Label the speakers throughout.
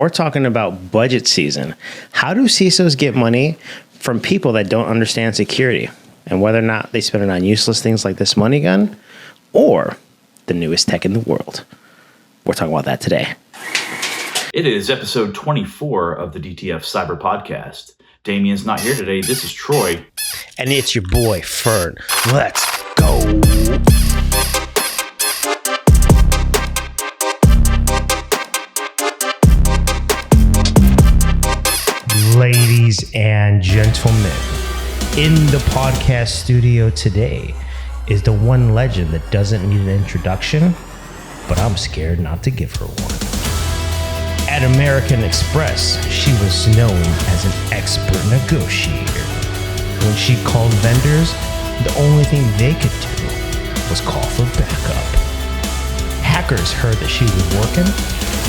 Speaker 1: We're talking about budget season. How do CISOs get money from people that don't understand security, and whether or not they spend it on useless things like this money gun or the newest tech in the world? We're talking about that today.
Speaker 2: It is episode 24 of the DTF Cyber Podcast. Damien's not here today. This is Troy.
Speaker 1: And it's your boy, Fern. Let's go. Ladies and gentlemen, in the podcast studio today is the one legend that doesn't need an introduction, but I'm scared not to give her one. At American Express, she was known as an expert negotiator. When she called vendors, the only thing they could do was call for backup. Hackers heard that she was working,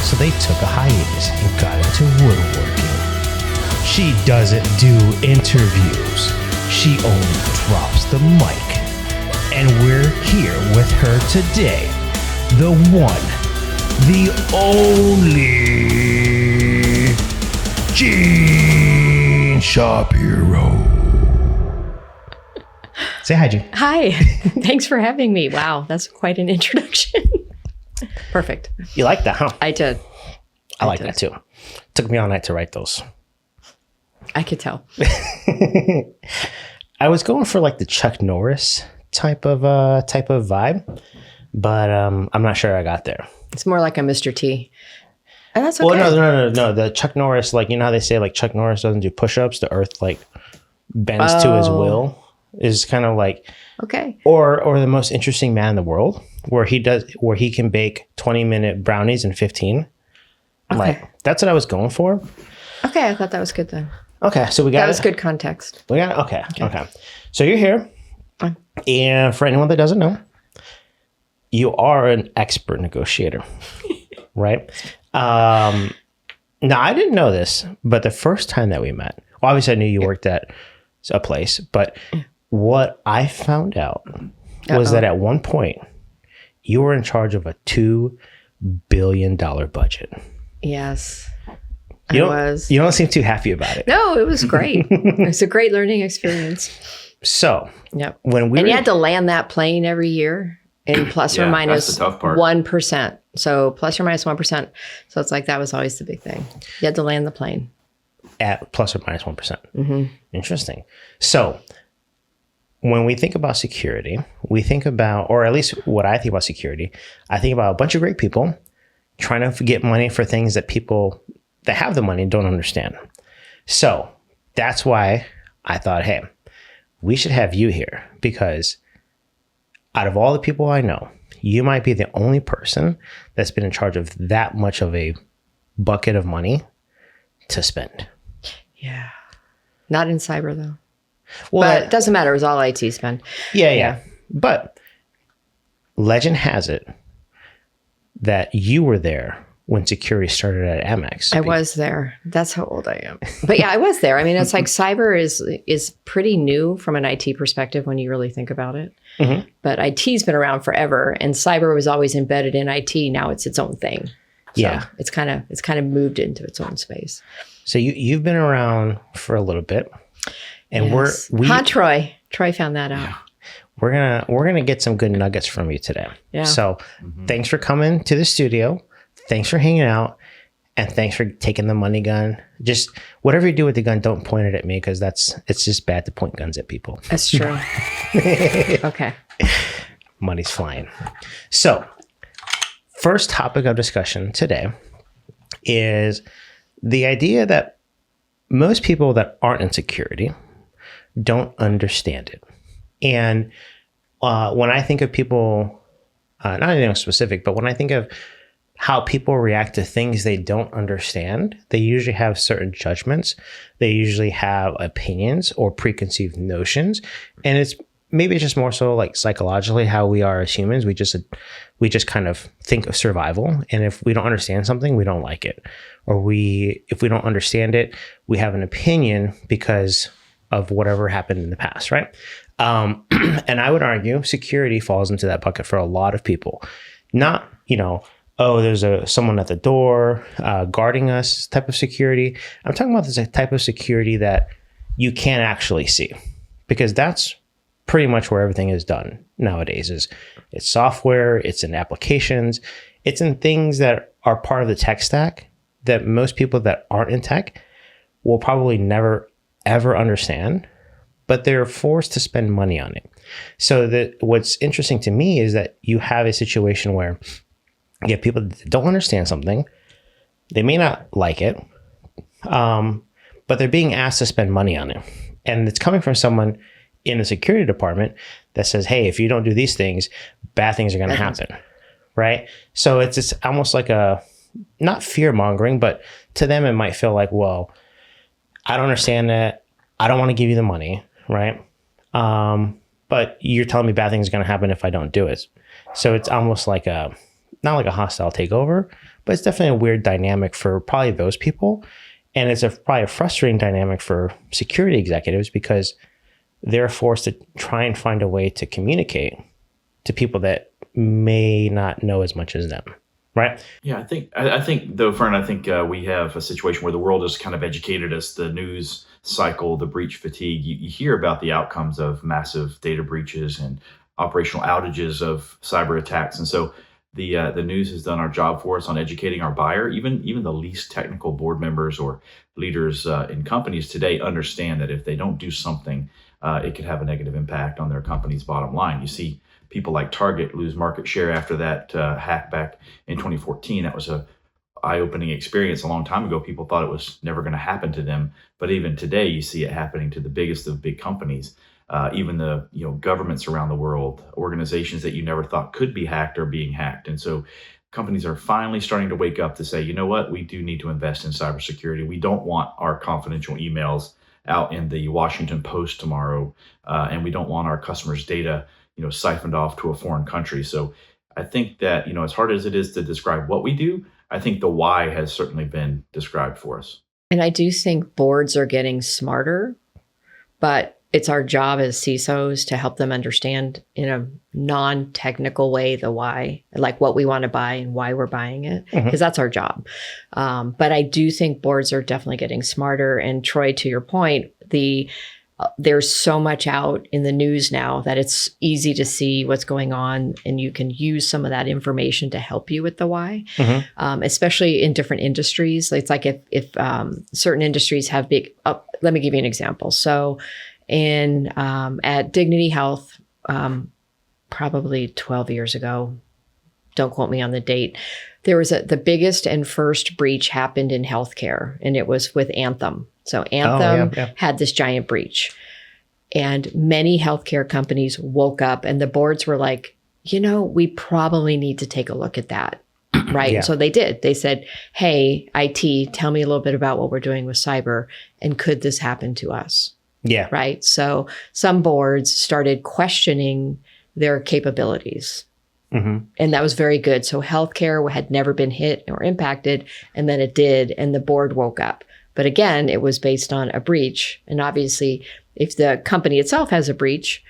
Speaker 1: so they took a hiatus and got into woodworking. She doesn't do interviews. She only drops the mic. And we're here with her today. The one, the only Jean Shapiro. Say hi, Jean.
Speaker 3: Hi. Thanks for having me. Wow, that's quite an introduction. Perfect.
Speaker 1: You like that, huh?
Speaker 3: I did.
Speaker 1: I like that too. Took me all night to write those.
Speaker 3: I could tell.
Speaker 1: I was going for like the Chuck Norris type of vibe, but I'm not sure I got there.
Speaker 3: It's more like a Mr. T. And that's okay.
Speaker 1: Well, no. The Chuck Norris, like, you know how they say like Chuck Norris doesn't do push-ups, the earth like bends to his will, is kind of like
Speaker 3: okay.
Speaker 1: Or the most interesting man in the world, where he can bake 20-minute brownies in 15.
Speaker 3: Okay.
Speaker 1: Like, that's what I was going for.
Speaker 3: Okay, I thought that was good then.
Speaker 1: Okay, so we got
Speaker 3: that was good context.
Speaker 1: We got it. Okay. So you're here, and for anyone that doesn't know, you are an expert negotiator, right? Now I didn't know this, but the first time that we met, well, obviously I knew you worked at a place, but what I found out was that at one point you were in charge of a $2 billion budget.
Speaker 3: Yes.
Speaker 1: You don't seem too happy about it.
Speaker 3: No, it was great. It was a great learning experience.
Speaker 1: So,
Speaker 3: yep.
Speaker 1: And you
Speaker 3: had to land that plane every year in plus or minus 1%. So plus or minus 1%. So it's like that was always the big thing. You had to land the plane
Speaker 1: at plus or minus 1%. Mm-hmm. Interesting. So when we think about security, we think about, or at least what I think about security, I think about a bunch of great people trying to get money for things that people that have the money don't understand. So that's why I thought, hey, we should have you here, because out of all the people I know, you might be the only person that's been in charge of that much of a bucket of money to spend.
Speaker 3: Yeah. Not in cyber though.
Speaker 1: Well,
Speaker 3: but it doesn't matter. It was all IT spend.
Speaker 1: Yeah. But legend has it that you were there when security started at Amex.
Speaker 3: I was there. That's how old I am. But yeah, I was there. I mean, it's like cyber is pretty new from an IT perspective when you really think about it. Mm-hmm. But IT's been around forever, and cyber was always embedded in IT. Now it's its own thing. So
Speaker 1: yeah,
Speaker 3: it's kind of moved into its own space.
Speaker 1: So you've been around for a little bit, and
Speaker 3: yes. Troy found that out.
Speaker 1: Yeah. We're gonna get some good nuggets from you today. Yeah. So thanks for coming to the studio. Thanks for hanging out, and thanks for taking the money gun. Just whatever you do with the gun, don't point it at me, because it's just bad to point guns at people.
Speaker 3: That's true. Okay.
Speaker 1: Money's flying. So, first topic of discussion today is the idea that most people that aren't in security don't understand it. And when I think of people, not anything specific, but when I think of how people react to things they don't understand, they usually have certain judgments. They usually have opinions or preconceived notions. And it's just more so like psychologically how we are as humans. We just kind of think of survival. And if we don't understand something, we don't like it. Or if we don't understand it, we have an opinion because of whatever happened in the past, right? And I would argue security falls into that bucket for a lot of people. Not, oh, there's someone at the door guarding us type of security. I'm talking about this type of security that you can't actually see, because that's pretty much where everything is done nowadays. It's software, it's in applications, it's in things that are part of the tech stack that most people that aren't in tech will probably never ever understand, but they're forced to spend money on it. So what's interesting to me is that you have a situation where you have people that don't understand something, they may not like it, but they're being asked to spend money on it. And it's coming from someone in the security department that says, hey, if you don't do these things, bad things are going to happen, right? So it's almost like not fear mongering, but to them, it might feel like, well, I don't understand that. I don't want to give you the money, right? But you're telling me bad things are going to happen if I don't do it. So it's almost like not like a hostile takeover, but it's definitely a weird dynamic for probably those people. And it's probably a frustrating dynamic for security executives, because they're forced to try and find a way to communicate to people that may not know as much as them, right?
Speaker 2: Yeah, I think though, Fern, we have a situation where the world has kind of educated us, the news cycle, the breach fatigue. You hear about the outcomes of massive data breaches and operational outages of cyber attacks. And so the news has done our job for us on educating our buyer. Even the least technical board members or leaders in companies today understand that if they don't do something, it could have a negative impact on their company's bottom line. You see people like Target lose market share after that hack back in 2014. That was a eye-opening experience a long time ago. People thought it was never going to happen to them, but even today you see it happening to the biggest of big companies. Even the governments around the world, organizations that you never thought could be hacked are being hacked. And so companies are finally starting to wake up to say, you know what, we do need to invest in cybersecurity. We don't want our confidential emails out in the Washington Post tomorrow, and we don't want our customers' data siphoned off to a foreign country. So I think that as hard as it is to describe what we do, I think the why has certainly been described for us.
Speaker 3: And I do think boards are getting smarter, but it's our job as CISOs to help them understand in a non-technical way the why, like what we want to buy and why we're buying it, because that's our job. But I do think boards are definitely getting smarter. And Troy, to your point, there's so much out in the news now that it's easy to see what's going on, and you can use some of that information to help you with the why, especially in different industries. It's like if certain industries have big, let me give you an example. So at Dignity Health, probably 12 years ago, don't quote me on the date, there was the biggest and first breach happened in healthcare, and it was with Anthem. So Anthem had this giant breach, and many healthcare companies woke up and the boards were like, we probably need to take a look at that. Right. Yeah. So they did. They said, hey, IT, tell me a little bit about what we're doing with cyber, and could this happen to us? Yeah. Right. So some boards started questioning their capabilities. And that was very good. So healthcare had never been hit or impacted, and then it did, and the board woke up. But again, it was based on a breach. And obviously, if the company itself has a breach,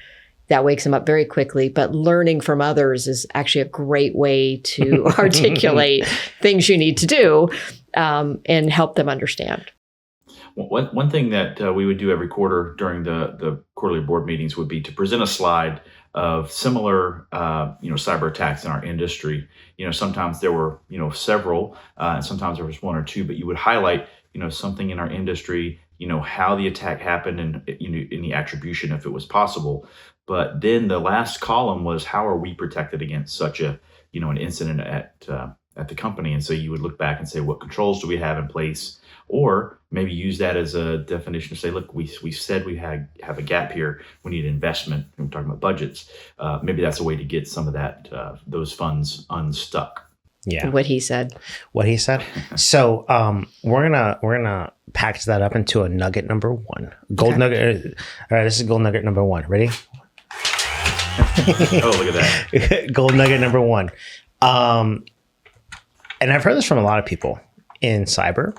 Speaker 3: that wakes them up very quickly. But learning from others is actually a great way to articulate things you need to do and help them understand.
Speaker 2: One thing that we would do every quarter during the quarterly board meetings would be to present a slide of similar, cyber attacks in our industry. Sometimes there were, several, and sometimes there was one or two, but you would highlight, something in our industry, how the attack happened and, any attribution if it was possible. But then the last column was, how are we protected against such an incident at the company? And so you would look back and say, what controls do we have in place? Or maybe use that as a definition to say, look, we said we have a gap here. We need investment. We're talking about budgets. Maybe that's a way to get some of that those funds unstuck.
Speaker 1: Yeah.
Speaker 3: What he said.
Speaker 1: So we're gonna package that up into a nugget number one. Gold nugget. All right, this is gold nugget number one. Ready?
Speaker 2: Oh, look at that.
Speaker 1: Gold nugget number one. And I've heard this from a lot of people in cyber.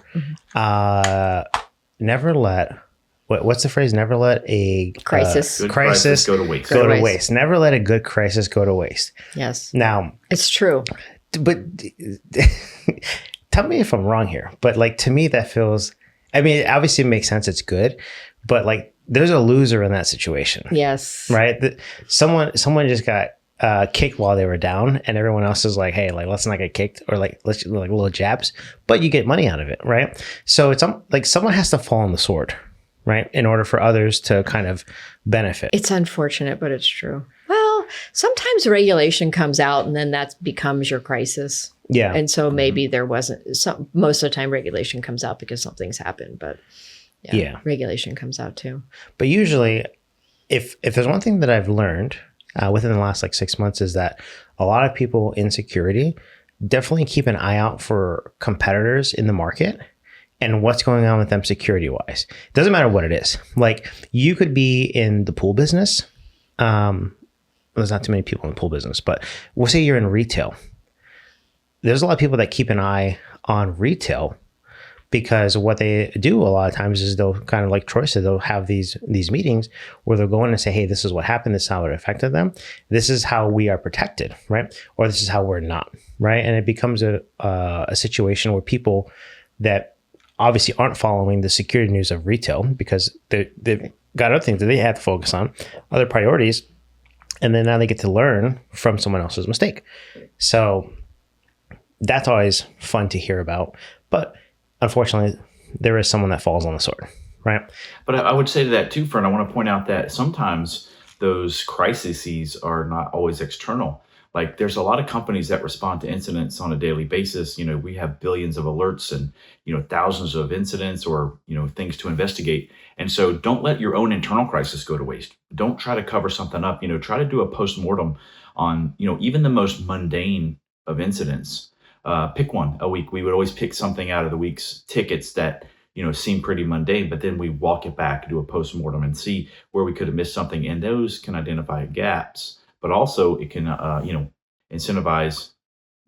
Speaker 1: Never let, what's the phrase? Never let a crisis
Speaker 2: go to waste.
Speaker 1: Go to waste. Never let a good crisis go to waste.
Speaker 3: Yes.
Speaker 1: Now,
Speaker 3: it's true.
Speaker 1: but tell me if I'm wrong here, but like to me that feels, I mean, it obviously makes sense. It's good, but like there's a loser in that situation.
Speaker 3: Yes.
Speaker 1: Right. Someone just got kicked while they were down, and everyone else is like, hey, like let's not get kicked, or like let's like little jabs, but you get money out of it. Right. So it's like someone has to fall on the sword, right, in order for others to kind of benefit.
Speaker 3: It's unfortunate, but it's true. Well, sometimes regulation comes out and then that becomes your crisis.
Speaker 1: Yeah.
Speaker 3: And so maybe there wasn't most of the time regulation comes out because something's happened, but yeah. Regulation comes out too.
Speaker 1: But usually if there's one thing that I've learned within the last like 6 months is that a lot of people in security definitely keep an eye out for competitors in the market and what's going on with them security wise. It doesn't matter what it is. Like you could be in the pool business. There's not too many people in the pool business, but we'll say you're in retail. There's a lot of people that keep an eye on retail because what they do a lot of times is they'll kind of like Troy said, they'll have these meetings where they'll go in and say, hey, this is what happened. This is how it affected them. This is how we are protected, right? Or this is how we're not, right? And it becomes a situation where people that obviously aren't following the security news of retail because they've got other things that they have to focus on, other priorities. And then now they get to learn from someone else's mistake. So that's always fun to hear about. But unfortunately, there is someone that falls on the sword, right?
Speaker 2: But I would say to that too, Fern, I want to point out that sometimes those crises are not always external. Like there's a lot of companies that respond to incidents on a daily basis. You know, we have billions of alerts and, you know, thousands of incidents or, you know, things to investigate. And so don't let your own internal crisis go to waste. Don't try to cover something up, you know, try to do a postmortem on, you know, even the most mundane of incidents. Pick one a week. We would always pick something out of the week's tickets that, you know, seem pretty mundane, but then we walk it back, do a postmortem and see where we could have missed something. And those can identify gaps. But also it can, you know, incentivize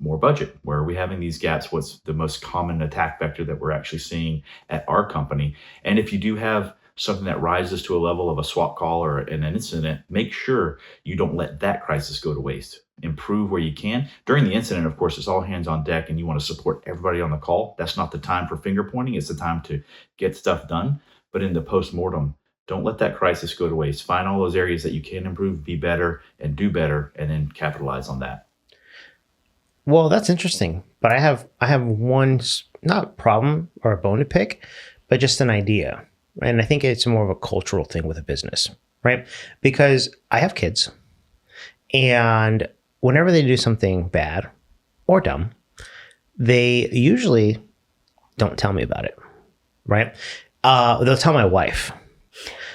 Speaker 2: more budget. Where are we having these gaps? What's the most common attack vector that we're actually seeing at our company? And if you do have something that rises to a level of a SWAT call or an incident, make sure you don't let that crisis go to waste. Improve where you can. During the incident, of course, it's all hands on deck and you want to support everybody on the call. That's not the time for finger pointing. It's the time to get stuff done. But in the postmortem, don't let that crisis go to waste. Find all those areas that you can improve, be better, and do better, and then capitalize on that.
Speaker 1: Well, that's interesting. But I have one, not problem or a bone to pick, but just an idea. And I think it's more of a cultural thing with a business, right? Because I have kids, and whenever they do something bad or dumb, they usually don't tell me about it, right? They'll tell my wife.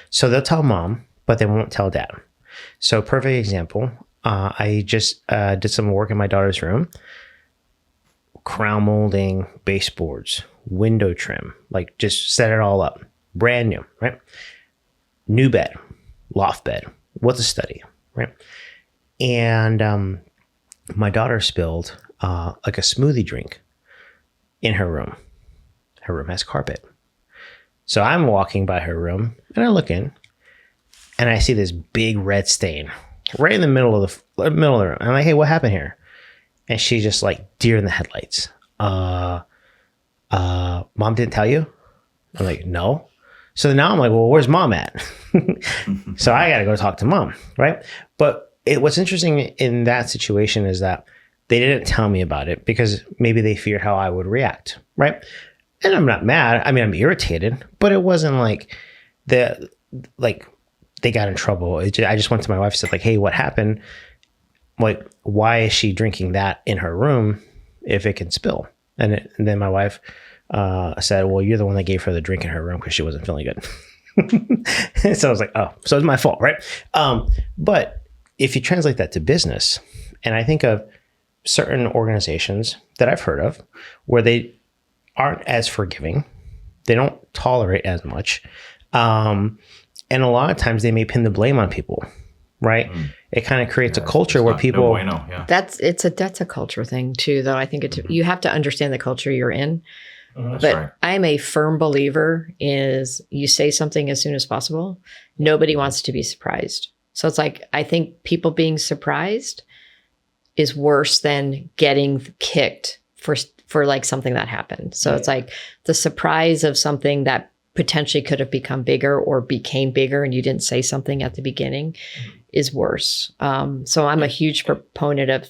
Speaker 1: So they'll tell mom, but they won't tell dad. So perfect example. I just did some work in my daughter's room. Crown molding, baseboards, window trim, like just set it all up. Brand new, right? New bed, loft bed. What's a study, right? And my daughter spilled like a smoothie drink in her room. Her room has carpet. So I'm walking by her room and I look in and I see this big red stain right in the middle of the room. I'm like, hey, what happened here? And she's just like deer in the headlights. Mom didn't tell you? I'm like, no. So now I'm like, well, where's mom at? So I got to go talk to mom, right? But what's interesting in that situation is that they didn't tell me about it because maybe they feared how I would react, right? And I'm not mad. I mean, I'm irritated, but it wasn't like they got in trouble. I just went to my wife and said like, hey, what happened? Like, why is she drinking that in her room if it can spill? And then my wife said, well, you're the one that gave her the drink in her room because she wasn't feeling good. So I was like, oh, so it's my fault, right? But if you translate that to business, and I think of certain organizations that I've heard of where they aren't as forgiving, they don't tolerate as much, and a lot of times they may pin the blame on people, right? It kind of creates a culture where people...
Speaker 2: No bueno, yeah.
Speaker 3: That's a culture thing too, though. I think you have to understand the culture you're in.
Speaker 2: That's
Speaker 3: but
Speaker 2: right.
Speaker 3: I'm a firm believer is you say something as soon as possible. Nobody wants to be surprised. So it's like, I think people being surprised is worse than getting kicked for like something that happened. So it's like the surprise of something that potentially could have become bigger or became bigger and you didn't say something at the beginning is worse. So I'm a huge proponent of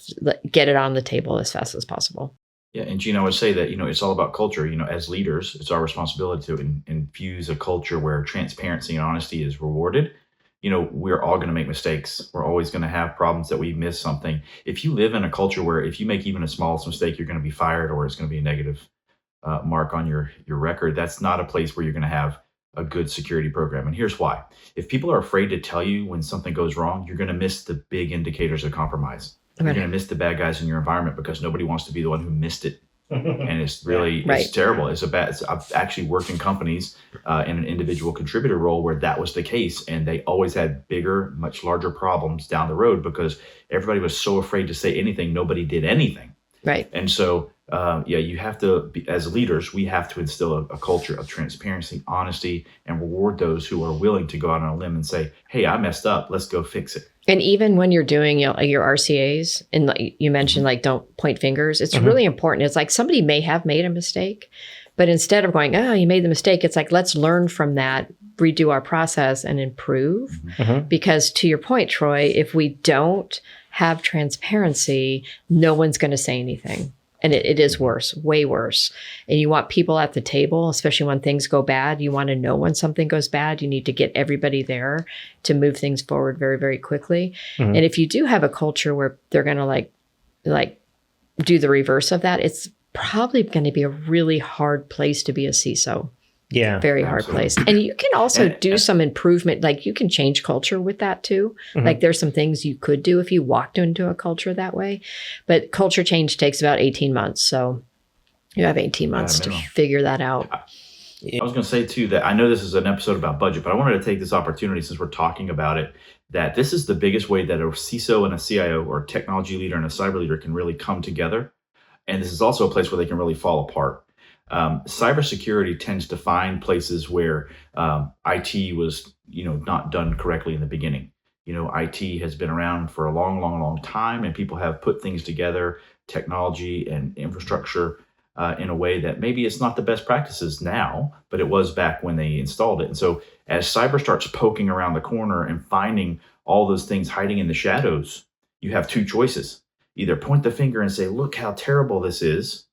Speaker 3: get it on the table as fast as possible.
Speaker 2: Yeah, and Gene, I would say that, it's all about culture. As leaders, it's our responsibility to infuse a culture where transparency and honesty is rewarded. We're all going to make mistakes. We're always going to have problems that we miss something. If you live in a culture where if you make even a smallest mistake, you're going to be fired or it's going to be a negative mark on your record, that's not a place where you're going to have a good security program. And here's why. If people are afraid to tell you when something goes wrong, you're going to miss the big indicators of compromise. You're going to miss the bad guys in your environment because nobody wants to be the one who missed it. And it's really, it's terrible. I've actually worked in companies in an individual contributor role where that was the case. And they always had bigger, much larger problems down the road because everybody was so afraid to say anything. Nobody did anything.
Speaker 3: Right.
Speaker 2: And so, you have to, as leaders, we have to instill a culture of transparency, honesty, and reward those who are willing to go out on a limb and say, hey, I messed up. Let's go fix it.
Speaker 3: And even when you're doing your RCAs, and you mentioned don't point fingers, it's really important. It's like somebody may have made a mistake, but instead of going, oh, you made the mistake, it's like, let's learn from that, redo our process and improve. Because to your point, Troy, if we don't have transparency, no one's going to say anything. And it is worse, way worse. And you want people at the table, especially when things go bad. You want to know when something goes bad. You need to get everybody there to move things forward very, very quickly. And if you do have a culture where they're going to like do the reverse of that, it's probably going to be a really hard place to be a CISO.
Speaker 1: Yeah.
Speaker 3: Very hard place. And you can also do some improvement. Like you can change culture with that too. Like there's some things you could do if you walked into a culture that way. But culture change takes about 18 months. So you have 18 months to figure that out.
Speaker 2: I was going to say too that I know this is an episode about budget, but I wanted to take this opportunity since we're talking about it, that this is the biggest way that a CISO and a CIO or a technology leader and a cyber leader can really come together. And this is also a place where they can really fall apart. Cybersecurity tends to find places where IT was, not done correctly in the beginning. IT has been around for a long, long, long time, and people have put things together, technology and infrastructure, in a way that maybe it's not the best practices now, but it was back when they installed it. And so as cyber starts poking around the corner and finding all those things hiding in the shadows, you have two choices. Either point the finger and say, look how terrible this is,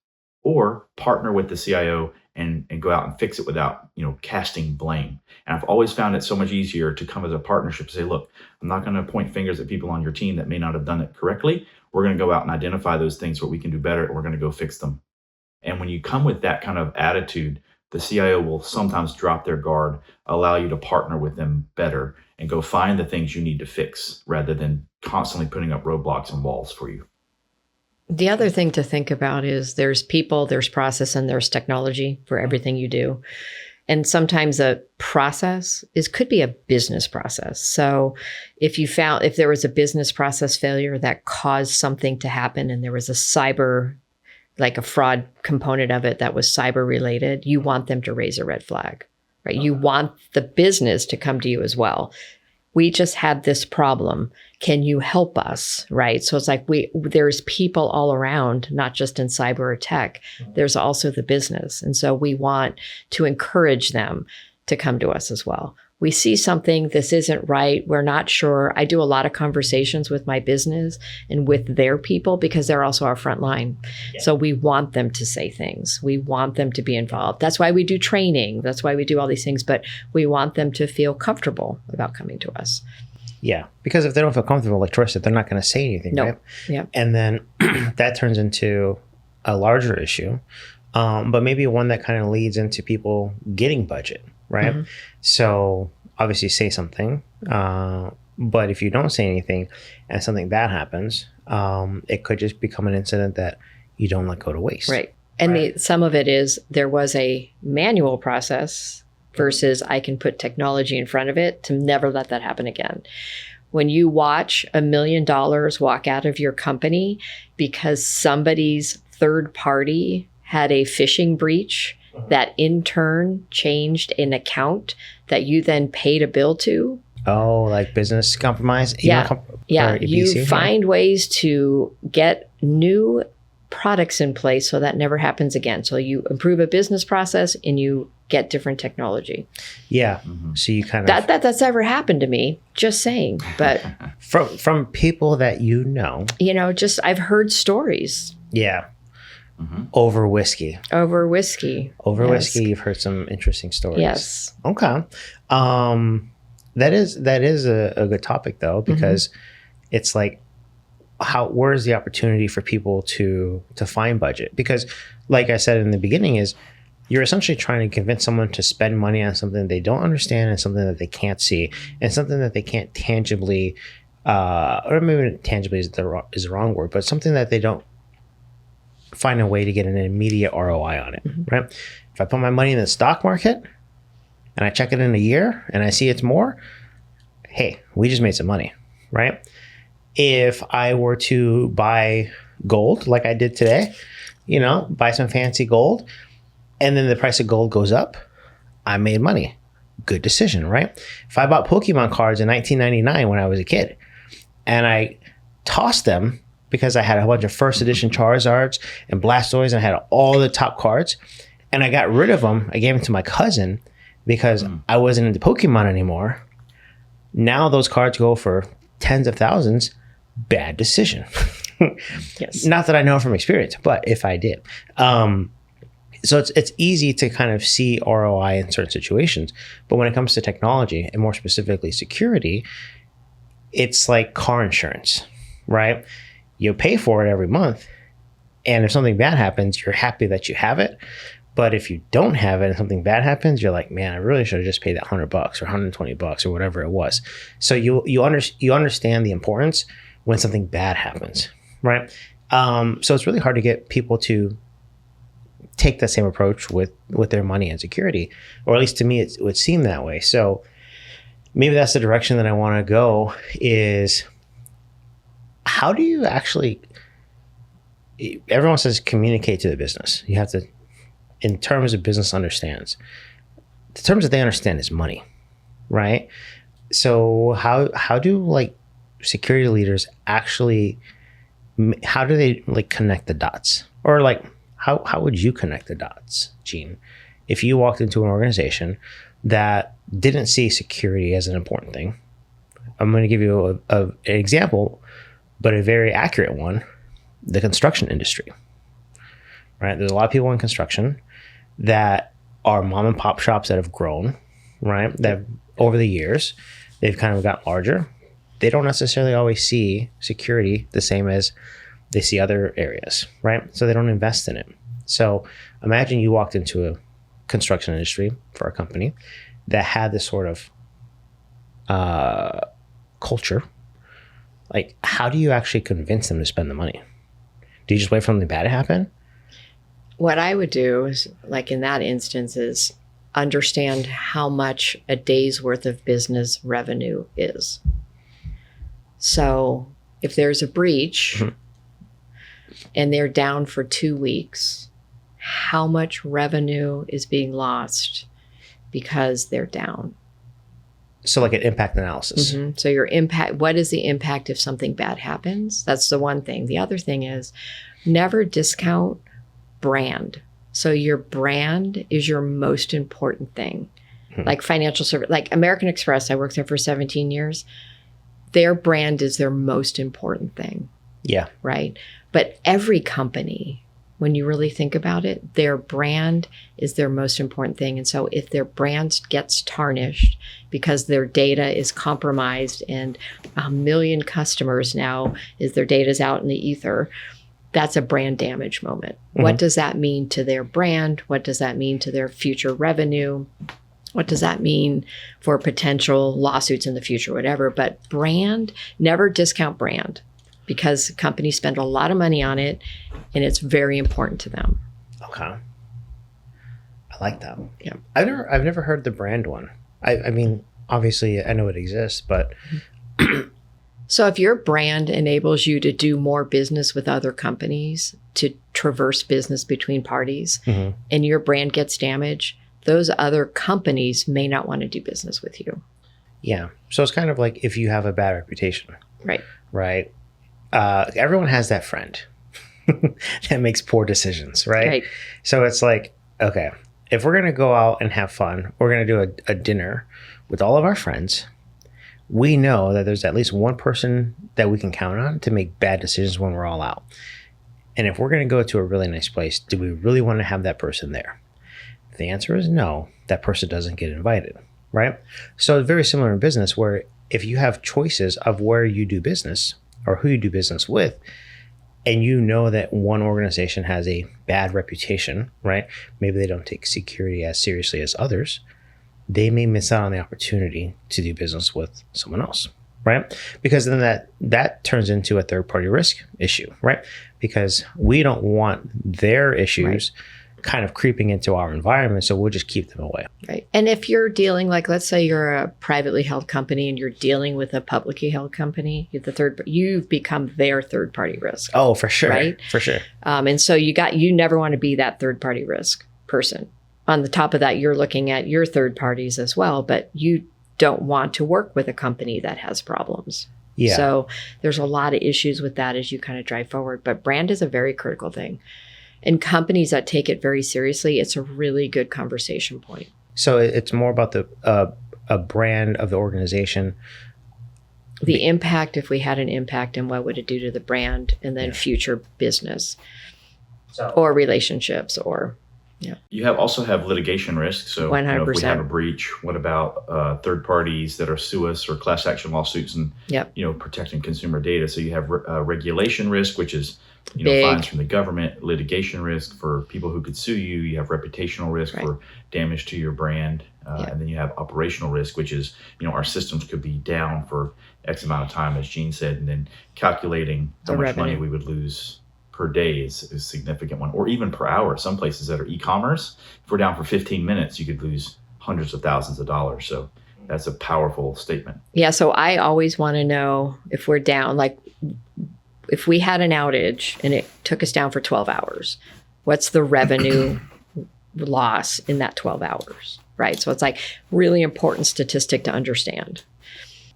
Speaker 2: or partner with the CIO and go out and fix it without, casting blame. And I've always found it so much easier to come as a partnership and say, look, I'm not going to point fingers at people on your team that may not have done it correctly. We're going to go out and identify those things where we can do better, and we're going to go fix them. And when you come with that kind of attitude, the CIO will sometimes drop their guard, allow you to partner with them better, and go find the things you need to fix rather than constantly putting up roadblocks and walls for you.
Speaker 3: The other thing to think about is there's people, there's process, and there's technology for everything you do. And sometimes a process could be a business process. So if there was a business process failure that caused something to happen and there was a cyber, like a fraud component of it that was cyber related, you want them to raise a red flag, right? You want the business to come to you as well. We just had this problem. Can you help us? Right. So it's like there's people all around, not just in cyber or tech. There's also the business. And so we want to encourage them to come to us as well. We see something, this isn't right. We're not sure. I do a lot of conversations with my business and with their people because they're also our front line. Yeah. So we want them to say things. We want them to be involved. That's why we do training. That's why we do all these things. But we want them to feel comfortable about coming to us.
Speaker 1: Yeah, because if they don't feel comfortable, like Troy said, they're not going to say anything, right?
Speaker 3: Yeah.
Speaker 1: And then that turns into a larger issue, but maybe one that kind of leads into people getting budget, right? Mm-hmm. So obviously say something, but if you don't say anything and something bad happens, it could just become an incident that you don't let go to waste.
Speaker 3: Right. And some of it is there was a manual process versus I can put technology in front of it to never let that happen again. When you watch $1 million walk out of your company because somebody's third party had a phishing breach that in turn changed an account that you then paid a bill to,
Speaker 1: Oh, like business compromise?
Speaker 3: Yeah.
Speaker 1: Or
Speaker 3: You
Speaker 1: ABC?
Speaker 3: find ways to get new products in place so that never happens again. So you improve a business process and you get different technology.
Speaker 1: Yeah. So you kind of
Speaker 3: That's ever happened to me, just saying. But
Speaker 1: from people that
Speaker 3: just I've heard stories.
Speaker 1: Yeah. Over whiskey.
Speaker 3: Over whiskey.
Speaker 1: Over
Speaker 3: Yes.
Speaker 1: whiskey, you've heard some interesting stories.
Speaker 3: Yes.
Speaker 1: Okay. That is a good topic though, because it's like where's the opportunity for people to find budget? Because like I said in the beginning is you're essentially trying to convince someone to spend money on something they don't understand and something that they can't see and something that they can't tangibly or maybe tangibly is the wrong word, but something that they don't find a way to get an immediate ROI on it, right? If I put my money in the stock market and I check it in a year and I see it's more, hey, we just made some money, right? If I were to buy gold like I did today, buy some fancy gold, and then the price of gold goes up, I made money. Good decision, right? If I bought Pokemon cards in 1999 when I was a kid and I tossed them because I had a bunch of first edition Charizards and Blastoise and I had all the top cards and I got rid of them, I gave them to my cousin because I wasn't into Pokemon anymore. Now those cards go for tens of thousands. Bad decision.
Speaker 3: Yes.
Speaker 1: Not that I know from experience, but if I did. So it's easy to kind of see ROI in certain situations. But when it comes to technology and more specifically security, it's like car insurance, right? You pay for it every month. And if something bad happens, you're happy that you have it. But if you don't have it and something bad happens, you're like, man, I really should have just paid that $100 or $120 or whatever it was. So you understand the importance when something bad happens, right? So it's really hard to get people to take that same approach with their money and security, or at least to me, it would seem that way. So maybe that's the direction that I want to go is how do you actually, everyone says communicate to the business. You have to, in terms of business understands, the terms that they understand is money, right? So how do like security leaders actually, how do they like connect the dots? Or like, how would you connect the dots, Jean, if you walked into an organization that didn't see security as an important thing? I'm going to give you an example, but a very accurate one, the construction industry, right? There's a lot of people in construction that are mom and pop shops that have grown, right? That over the years, they've kind of got larger. They don't necessarily always see security the same as they see other areas, right? So they don't invest in it. So imagine you walked into a construction industry for a company that had this sort of culture. Like, how do you actually convince them to spend the money? Do you just wait for something bad to happen?
Speaker 3: What I would do is, like in that instance, is understand how much a day's worth of business revenue is. So if there's a breach and they're down for 2 weeks, how much revenue is being lost because they're down?
Speaker 1: So like an impact analysis.
Speaker 3: So your impact, what is the impact if something bad happens? That's the one thing. The other thing is never discount brand. So your brand is your most important thing. Like financial service, like American Express, I worked there for 17 years. Their brand is their most important thing.
Speaker 1: Yeah.
Speaker 3: Right. But every company, when you really think about it, their brand is their most important thing. And so if their brand gets tarnished because their data is compromised and 1 million customers now is their data's out in the ether, that's a brand damage moment. What does that mean to their brand? What does that mean to their future revenue? What does that mean for potential lawsuits in the future, whatever? But brand, never discount brand, because companies spend a lot of money on it and it's very important to them.
Speaker 1: Okay. I like that.
Speaker 3: Yeah.
Speaker 1: I've never heard the brand one. I mean, obviously I know it exists, but
Speaker 3: So if your brand enables you to do more business with other companies, to traverse business between parties, and your brand gets damaged, those other companies may not want to do business with you.
Speaker 1: Yeah. So it's kind of like if you have a bad reputation,
Speaker 3: Right.
Speaker 1: right? Everyone has that friend that makes poor decisions, right?
Speaker 3: Right.
Speaker 1: So it's like, okay, if we're going to go out and have fun, we're going to do a dinner with all of our friends. We know that there's at least one person that we can count on to make bad decisions when we're all out. And if we're going to go to a really nice place, do we really want to have that person there? If the answer is no, that person doesn't get invited, right? So it's very similar in business, where if you have choices of where you do business or who you do business with, and you know that one organization has a bad reputation, right? Maybe they don't take security as seriously as others. They may miss out on the opportunity to do business with someone else, right? Because then that turns into a third-party risk issue, right? Because we don't want their issues kind of creeping into our environment, so we'll just keep them away.
Speaker 3: Right. And if you're dealing, like, let's say you're a privately held company and you're dealing with a publicly held company, you've become their third-party risk.
Speaker 1: Oh, for sure.
Speaker 3: Right?
Speaker 1: For sure.
Speaker 3: And so you never want to be that third-party risk person. On the top of that, you're looking at your third parties as well, but you don't want to work with a company that has problems.
Speaker 1: Yeah.
Speaker 3: So there's a lot of issues with that as you kind of drive forward. But brand is a very critical thing. And companies that take it very seriously, it's a really good conversation point.
Speaker 1: So it's more about the a brand of the organization.
Speaker 3: The impact, if we had an impact, and what would it do to the brand, and then future business or relationships or... Yeah.
Speaker 2: You also have litigation risk. So
Speaker 3: 100%.
Speaker 2: If we have a breach, what about third parties that are sue us or class action lawsuits and protecting consumer data? So you have regulation risk, which is fines from the government, litigation risk for people who could sue you. You have reputational risk for damage to your brand, and then you have operational risk, which is our systems could be down for X amount of time, as Jean said, and then calculating how much money we would lose per day is a significant one, or even per hour. Some places that are e-commerce, if we're down for 15 minutes, you could lose hundreds of thousands of dollars. So that's a powerful statement.
Speaker 3: Yeah. So I always want to know if we're down, like if we had an outage and it took us down for 12 hours, what's the revenue loss in that 12 hours, right? So it's like really important statistic to understand.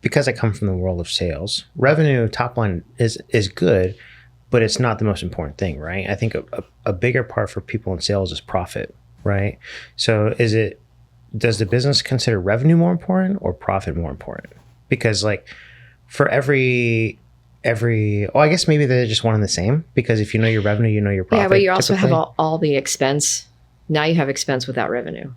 Speaker 1: Because I come from the world of sales, revenue top line is good, but it's not the most important thing, right? I think a bigger part for people in sales is profit, right? So does the business consider revenue more important or profit more important? Because like for every, I guess maybe they're just one and the same, because if you know your revenue, you know your profit.
Speaker 3: Yeah, but you also have all the expense. Now you have expense without revenue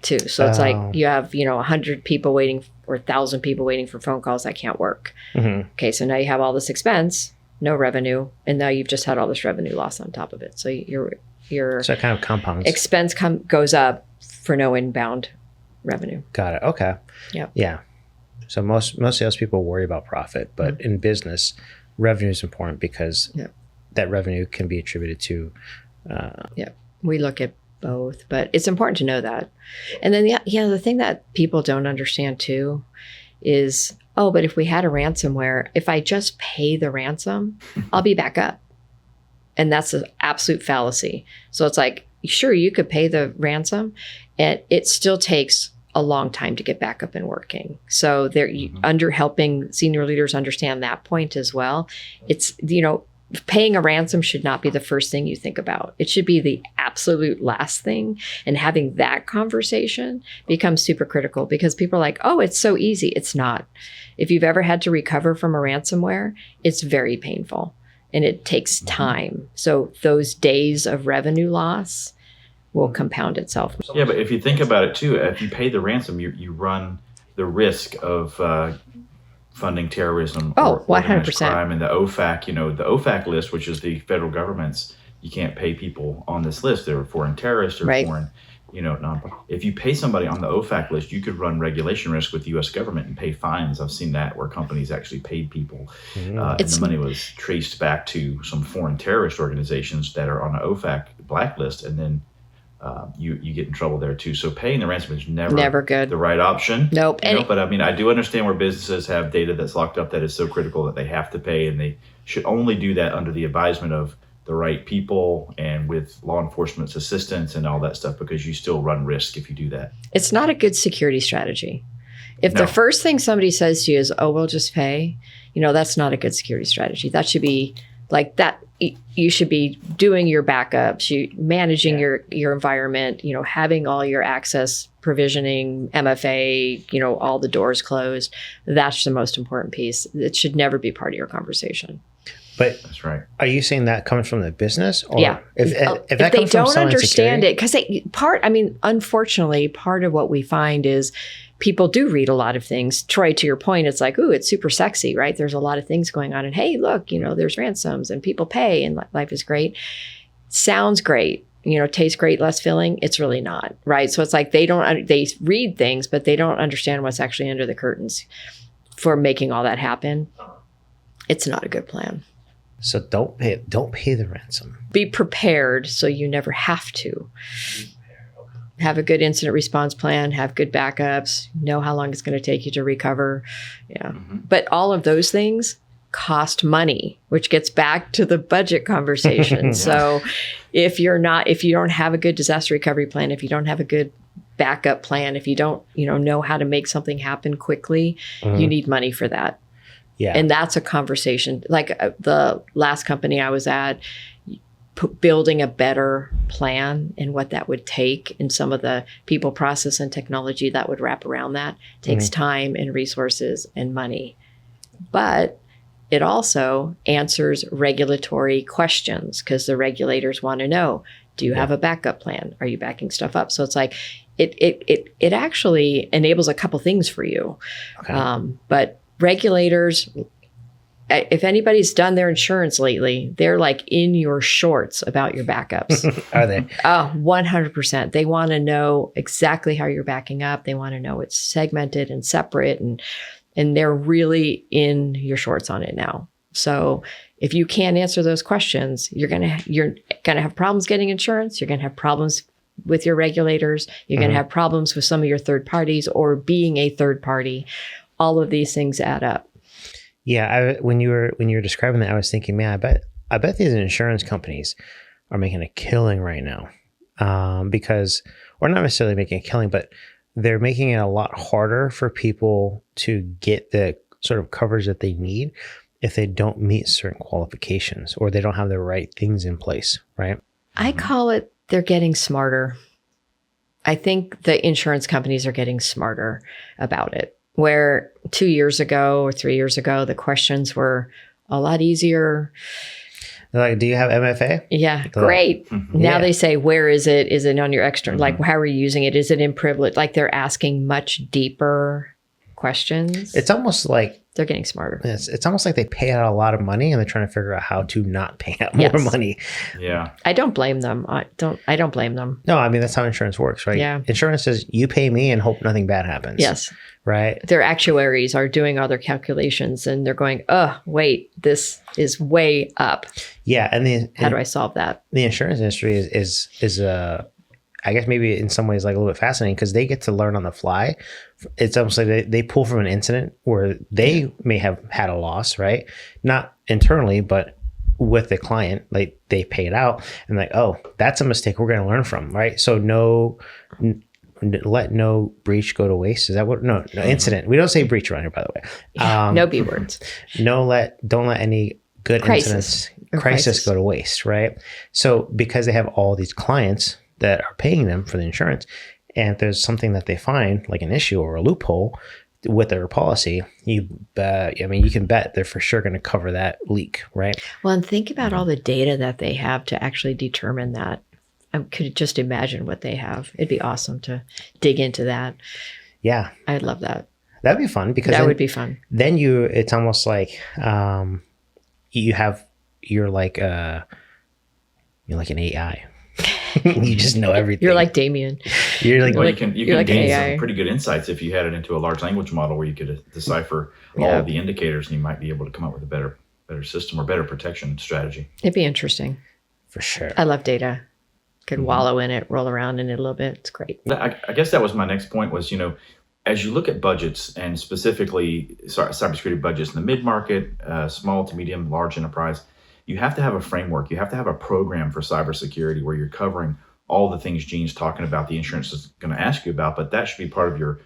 Speaker 3: too. So it's like you have, 100 people waiting or 1,000 people waiting for phone calls that can't work. Mm-hmm. Okay, so now you have all this expense, no revenue, and now you've just had all this revenue loss on top of it. So your
Speaker 1: so it kind of compounds.
Speaker 3: Expense goes up for no inbound revenue.
Speaker 1: Got it. Okay.
Speaker 3: Yep.
Speaker 1: Yeah. So most salespeople worry about profit, but in business, revenue is important because that revenue can be attributed to.
Speaker 3: We look at both, but it's important to know that. And then the thing that people don't understand too is, but if we had a ransomware, if I just pay the ransom, I'll be back up. And that's an absolute fallacy. So it's like, sure, you could pay the ransom and it still takes a long time to get back up and working. So they're helping senior leaders understand that point as well. It's, paying a ransom should not be the first thing you think about. It should be the absolute last thing. And having that conversation becomes super critical because people are like, oh, it's so easy. It's not. If you've ever had to recover from a ransomware, it's very painful and it takes time. So those days of revenue loss will compound itself.
Speaker 2: Yeah, but if you think about it too, if you pay the ransom, you run the risk of funding terrorism or organized
Speaker 3: 100%.
Speaker 2: crime. And the OFAC, the OFAC list, which is the federal government's, you can't pay people on this list. They're foreign terrorists or foreign, if you pay somebody on the OFAC list, you could run regulation risk with the U.S. government and pay fines. I've seen that where companies actually paid people and the money was traced back to some foreign terrorist organizations that are on the OFAC blacklist, and then you get in trouble there too. So paying the ransom is never good. The right option.
Speaker 3: Nope.
Speaker 2: But I mean, I do understand where businesses have data that's locked up that is so critical that they have to pay, and they should only do that under the advisement of the right people and with law enforcement's assistance and all that stuff, because you still run risk if you do that.
Speaker 3: It's not a good security strategy. If
Speaker 2: No.
Speaker 3: the first thing somebody says to you is, "Oh, we'll just pay," that's not a good security strategy. That should be like that. You should be doing your backups, managing your environment, having all your access provisioning, MFA, all the doors closed. That's the most important piece. It should never be part of your conversation.
Speaker 1: But
Speaker 2: That's right.
Speaker 1: are you saying that comes from the business? Or
Speaker 3: Yeah.
Speaker 1: If
Speaker 3: If
Speaker 1: that
Speaker 3: they
Speaker 1: comes from
Speaker 3: don't
Speaker 1: selling
Speaker 3: understand
Speaker 1: security?
Speaker 3: it, because unfortunately, part of what we find is people do read a lot of things. Troy, to your point, it's like, ooh, it's super sexy, right? There's a lot of things going on. And hey, look, there's ransoms and people pay and life is great. Sounds great. Tastes great, less filling. It's really not, right? So it's like they read things, but they don't understand what's actually under the curtains for making all that happen. It's not a good plan.
Speaker 1: So don't pay the ransom.
Speaker 3: Be prepared so you never have to. Have a good incident response plan, have good backups, know how long it's going to take you to recover. Yeah.
Speaker 2: Mm-hmm.
Speaker 3: But all of those things cost money, which gets back to the budget conversation. So if you don't have a good disaster recovery plan, if you don't have a good backup plan, if you don't, know how to make something happen quickly, you need money for that.
Speaker 1: Yeah.
Speaker 3: And that's a conversation. Like the last company I was at, building a better plan and what that would take and some of the people, process, and technology that would wrap around that takes time and resources and money. But it also answers regulatory questions because the regulators want to know, do you have a backup plan? Are you backing stuff up? So it's like, it actually enables a couple things for you.
Speaker 1: Okay.
Speaker 3: But regulators, if anybody's done their insurance lately, they're like in your shorts about your backups.
Speaker 1: Are they?
Speaker 3: Oh, 100%. They want to know exactly how you're backing up. They want to know it's segmented and separate, and they're really in your shorts on it now. So if you can't answer those questions, you're gonna have problems getting insurance. You're gonna have problems with your regulators. You're gonna have problems with some of your third parties or being a third party. All of these things add up.
Speaker 1: Yeah, when you were describing that, I was thinking, man, I bet these insurance companies are making a killing right now, because, or not necessarily making a killing, but they're making it a lot harder for people to get the sort of coverage that they need if they don't meet certain qualifications or they don't have the right things in place, right?
Speaker 3: I call it they're getting smarter. I think the insurance companies are getting smarter about it. Where 2 years ago or 3 years ago, the questions were a lot easier.
Speaker 1: They're like, do you have MFA?
Speaker 3: Yeah, great. Now
Speaker 1: Yeah.
Speaker 3: they say, where is it? Is it on your external? Like, how are you using it? Is it in privilege? Like, they're asking much deeper questions.
Speaker 1: It's almost like
Speaker 3: They're getting smarter.
Speaker 1: it's almost like they pay out a lot of money and they're trying to figure out how to not pay out more
Speaker 3: Yes.
Speaker 1: money.
Speaker 2: Yeah.
Speaker 3: I don't blame them. I don't blame them.
Speaker 1: No, I mean, that's how insurance works, right?
Speaker 3: Yeah.
Speaker 1: Insurance says you pay me and hope nothing bad happens.
Speaker 3: Yes.
Speaker 1: Right.
Speaker 3: Their actuaries are doing all their calculations and they're going, oh, wait, this is way up.
Speaker 1: Yeah. And
Speaker 3: How do I solve that?
Speaker 1: the insurance industry is I guess maybe in some ways like a little bit fascinating because they get to learn on the fly. It's almost like they pull from an incident where they may have had a loss, right? Not internally, but with the client, like they pay it out and like, oh, that's a mistake we're going to learn from, right? So let no breach go to waste. Is that what? No, incident. We don't say breach around here, by the way.
Speaker 3: No B words.
Speaker 1: Don't let any good
Speaker 3: Crisis.
Speaker 1: crisis go to waste, right? So because they have all these clients that are paying them for the insurance, and if there's something that they find, like an issue or a loophole with their policy, you can bet they're for sure going to cover that leak, right?
Speaker 3: Well, and think about all the data that they have to actually determine that. I could just imagine what they have. It'd be awesome to dig into that.
Speaker 1: Yeah.
Speaker 3: I'd love that.
Speaker 1: That'd be fun because
Speaker 3: That would be fun.
Speaker 1: Then it's almost like you're like an AI. You just know everything.
Speaker 3: You're like Damien.
Speaker 1: You're like,
Speaker 2: Well, you can
Speaker 3: like
Speaker 2: gain
Speaker 3: AI.
Speaker 2: some pretty good insights if you had it into a large language model where you could decipher all of the indicators, and you might be able to come up with a better system or better protection strategy.
Speaker 3: It'd be interesting.
Speaker 1: for sure.
Speaker 3: I love data. Could wallow in it, roll around in it a little bit. It's great.
Speaker 2: I guess that was my next point was, as you look at budgets and specifically cybersecurity budgets in the mid-market, small to medium, large enterprise, you have to have a framework. You have to have a program for cybersecurity where you're covering all the things Gene's talking about, the insurance is going to ask you about, but that should be part of your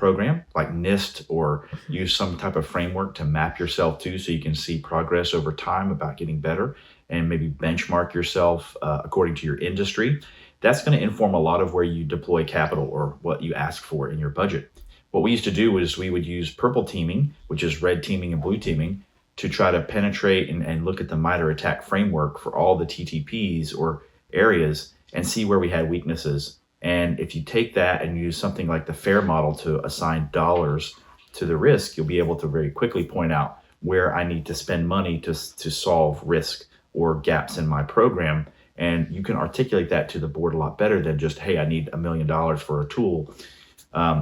Speaker 2: program like NIST, or use some type of framework to map yourself to, so you can see progress over time about getting better, and maybe benchmark yourself according to your industry. That's going to inform a lot of where you deploy capital or what you ask for in your budget. What we used to do was we would use purple teaming, which is red teaming and blue teaming, to try to penetrate and look at the MITRE attack framework for all the TTPs or areas and see where we had weaknesses. And if you take that and use something like the FAIR model to assign dollars to the risk, you'll be able to very quickly point out where I need to spend money to solve risk or gaps in my program. And you can articulate that to the board a lot better than just, hey, I need $1 million for a tool.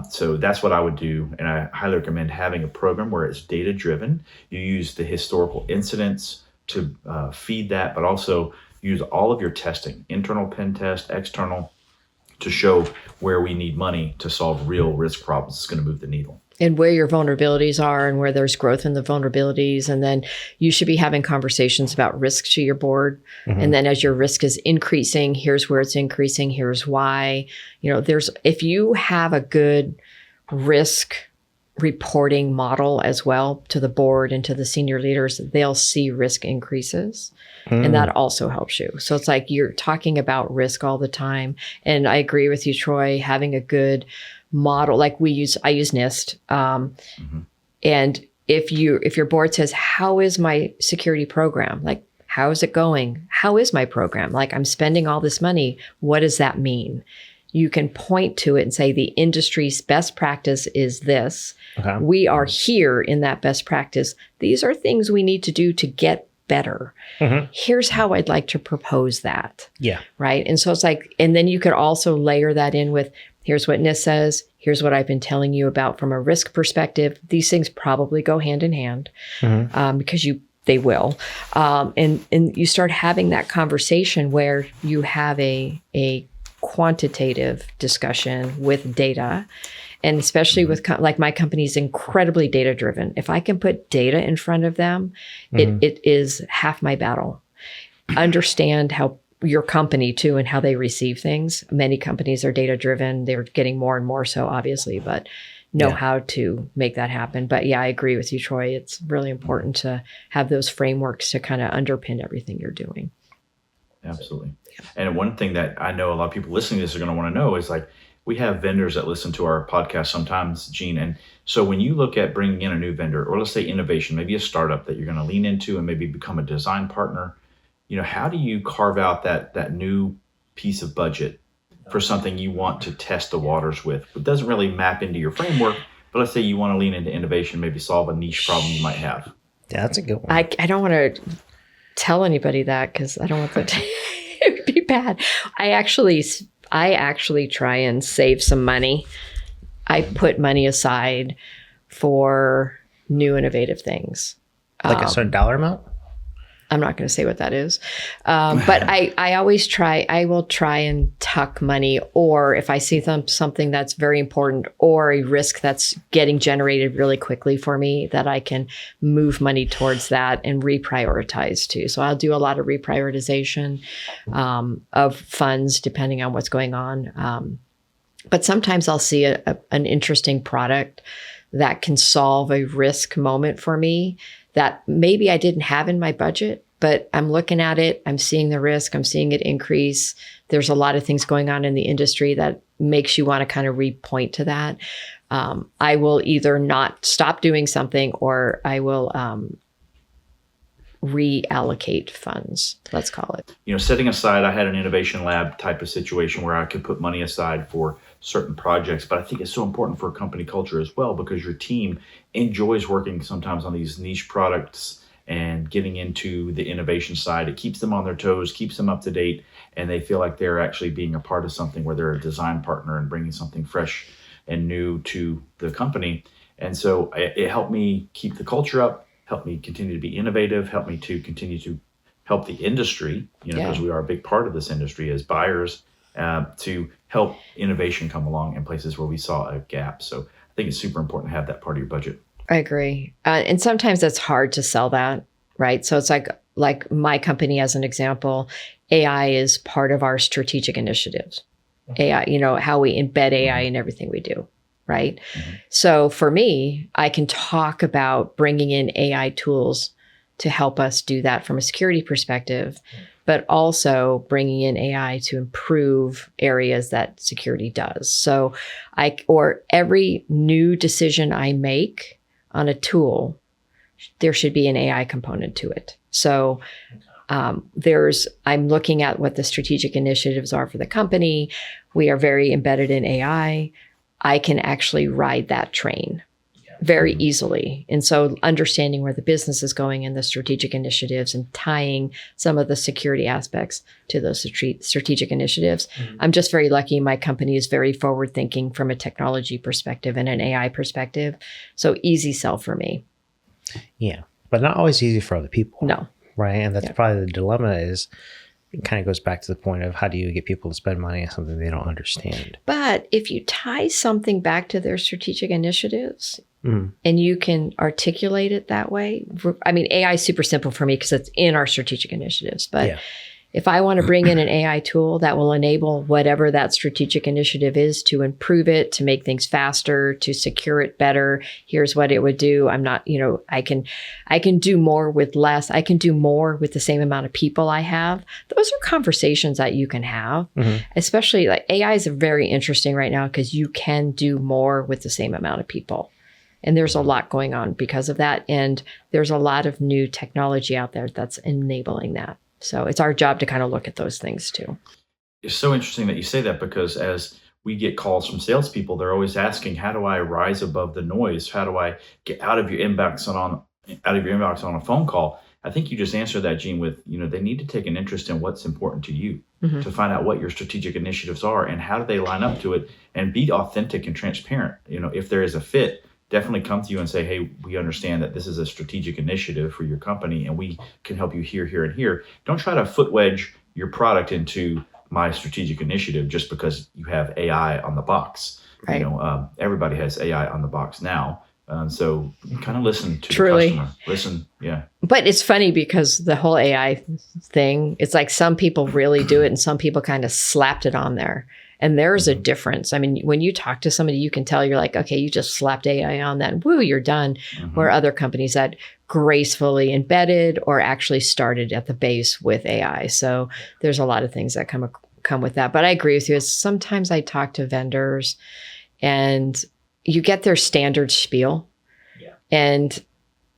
Speaker 2: So that's what I would do. And I highly recommend having a program where it's data driven. You use the historical incidents to feed that, but also use all of your testing, internal pen test, external, to show where we need money to solve real risk problems. It's going to move the needle.
Speaker 3: And where your vulnerabilities are and where there's growth in the vulnerabilities. And then you should be having conversations about risk to your board. Mm-hmm. And then as your risk is increasing, here's where it's increasing, here's why. If you have a good risk reporting model as well to the board and to the senior leaders, they'll see risk increases. And that also helps you. So it's like you're talking about risk all the time. And I agree with you, Troy, having a good model, like I use NIST. And if your board says, how is my security program? Like, how is it going? How is my program? Like, I'm spending all this money. What does that mean? You can point to it and say, the industry's best practice is this. Okay. We are here in that best practice. These are things we need to do to get better. Mm-hmm. Here's how I'd like to propose that. Yeah. Right. And so it's like, and then you could also layer that in with, here's what NIST says. Here's what I've been telling you about from a risk perspective. These things probably go hand in hand, because they will. And you start having that conversation where you have a quantitative discussion with data. And especially with like my company is incredibly data driven. If I can put data in front of them, it is half my battle. Understand how your company too and how they receive things. Many companies are data driven. They're getting more and more so, obviously, but know how to make that happen. But yeah, I agree with you, Troy. It's really important to have those frameworks to kind of underpin everything you're doing.
Speaker 2: Absolutely. And one thing that I know a lot of people listening to this are going to want to know is, like, we have vendors that listen to our podcast sometimes, Gene. And so when you look at bringing in a new vendor, or let's say innovation, maybe a startup that you're going to lean into and maybe become a design partner, how do you carve out that new piece of budget for something you want to test the waters with? It doesn't really map into your framework, but let's say you want to lean into innovation, maybe solve a niche problem you might have.
Speaker 1: Yeah, that's a good one.
Speaker 3: I don't want to tell anybody that because I don't want that to be bad. I actually try and save some money. I put money aside for new innovative things.
Speaker 1: Like a certain dollar amount?
Speaker 3: I'm not going to say what that is. But I will try and tuck money, or if I see something that's very important or a risk that's getting generated really quickly for me, that I can move money towards that and reprioritize too. So I'll do a lot of reprioritization of funds depending on what's going on. But sometimes I'll see an interesting product that can solve a risk moment for me that maybe I didn't have in my budget, but I'm looking at it, I'm seeing the risk, I'm seeing it increase. There's a lot of things going on in the industry that makes you want to kind of repoint to that. I will either not stop doing something, or I will reallocate funds, let's call it.
Speaker 2: Setting aside, I had an innovation lab type of situation where I could put money aside for certain projects, but I think it's so important for company culture as well, because your team enjoys working sometimes on these niche products and getting into the innovation side. It keeps them on their toes, keeps them up to date, and they feel like they're actually being a part of something where they're a design partner and bringing something fresh and new to the company. And so it helped me keep the culture up, helped me continue to be innovative, helped me to continue to help the industry, because we are a big part of this industry as buyers, to help innovation come along in places where we saw a gap. So I think it's super important to have that part of your budget.
Speaker 3: I agree. And sometimes it's hard to sell that, right? So it's like my company, as an example, AI is part of our strategic initiatives. AI, how we embed AI in everything we do, right? So for me, I can talk about bringing in AI tools to help us do that from a security perspective, but also bringing in AI to improve areas that security does. So or every new decision I make on a tool, there should be an AI component to it. So I'm looking at what the strategic initiatives are for the company. We are very embedded in AI. I can actually ride that train very easily. And so understanding where the business is going and the strategic initiatives and tying some of the security aspects to those strategic initiatives. I'm just very lucky. My company is very forward thinking from a technology perspective and an AI perspective. So easy sell for me.
Speaker 1: Yeah. But not always easy for other people.
Speaker 3: No.
Speaker 1: Right. And that's probably the dilemma is it kind of goes back to the point of how do you get people to spend money on something they don't understand?
Speaker 3: But if you tie something back to their strategic initiatives and you can articulate it that way, I mean, AI is super simple for me because it's in our strategic initiatives. But if I want to bring in an AI tool that will enable whatever that strategic initiative is to improve it, to make things faster, to secure it better, here's what it would do. I'm not, I can do more with less. I can do more with the same amount of people I have. Those are conversations that you can have, especially like AI is very interesting right now because you can do more with the same amount of people. And there's a lot going on because of that. And there's a lot of new technology out there that's enabling that. So it's our job to kind of look at those things too.
Speaker 2: It's so interesting that you say that because as we get calls from salespeople, they're always asking, how do I rise above the noise? How do I get out of your inbox on a phone call? I think you just answered that, Jean, with, they need to take an interest in what's important to you to find out what your strategic initiatives are and how do they line up to it and be authentic and transparent. If there is a fit, definitely come to you and say, hey, we understand that this is a strategic initiative for your company and we can help you here, here, and here. Don't try to foot wedge your product into my strategic initiative just because you have AI on the box.
Speaker 3: Right.
Speaker 2: Everybody has AI on the box now. So kind of listen to the customer. Listen, yeah.
Speaker 3: But it's funny because the whole AI thing, it's like some people really do it and some people kind of slapped it on there. And there's a difference. I mean, when you talk to somebody, you can tell you're like, okay, you just slapped AI on that and woo, you're done. Where other companies that gracefully embedded or actually started at the base with AI. So there's a lot of things that come with that. But I agree with you. Sometimes I talk to vendors and you get their standard spiel and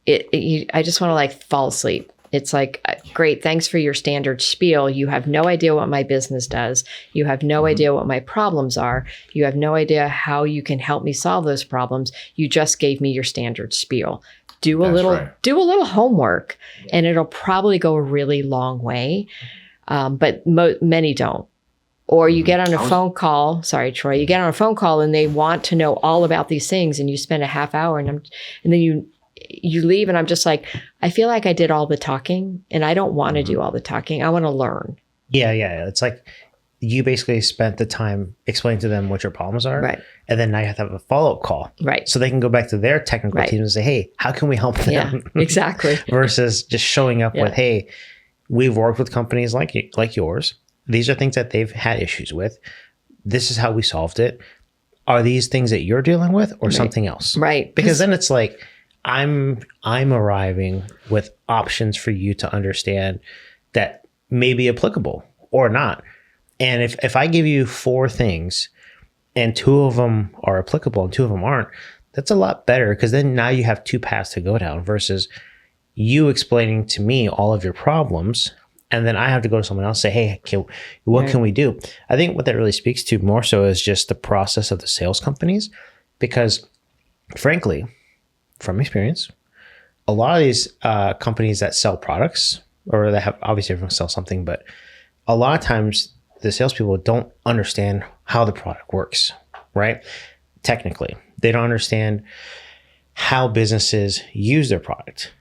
Speaker 3: I just want to fall asleep. It's like, great, thanks for your standard spiel. You have no idea what my business does. You have no idea what my problems are. You have no idea how you can help me solve those problems. You just gave me your standard spiel. Do a little homework and it'll probably go a really long way. But many don't. Or you get on a phone call. Sorry, Troy. You get on a phone call and they want to know all about these things and you spend a half hour and then you leave and I'm just like, I feel like I did all the talking and I don't want to do all the talking. I want to learn.
Speaker 1: Yeah. It's like you basically spent the time explaining to them what your problems are.
Speaker 3: Right.
Speaker 1: And then now you have to have a follow-up call.
Speaker 3: Right.
Speaker 1: So they can go back to their technical team and say, hey, how can we help them?
Speaker 3: Yeah, exactly.
Speaker 1: Versus just showing up with, hey, we've worked with companies like yours. These are things that they've had issues with. This is how we solved it. Are these things that you're dealing with or something else?
Speaker 3: Right.
Speaker 1: Because then it's like, I'm arriving with options for you to understand that may be applicable or not. And if I give you 4 things and 2 of them are applicable and 2 of them aren't, that's a lot better because then now you have 2 paths to go down versus you explaining to me all of your problems. And then I have to go to someone else and say, hey, what can we do? I think what that really speaks to more so is just the process of the sales companies, because frankly, from experience, a lot of these companies that sell products or that have obviously everyone sells something, but a lot of times the salespeople don't understand how the product works, right? Technically, they don't understand how businesses use their product,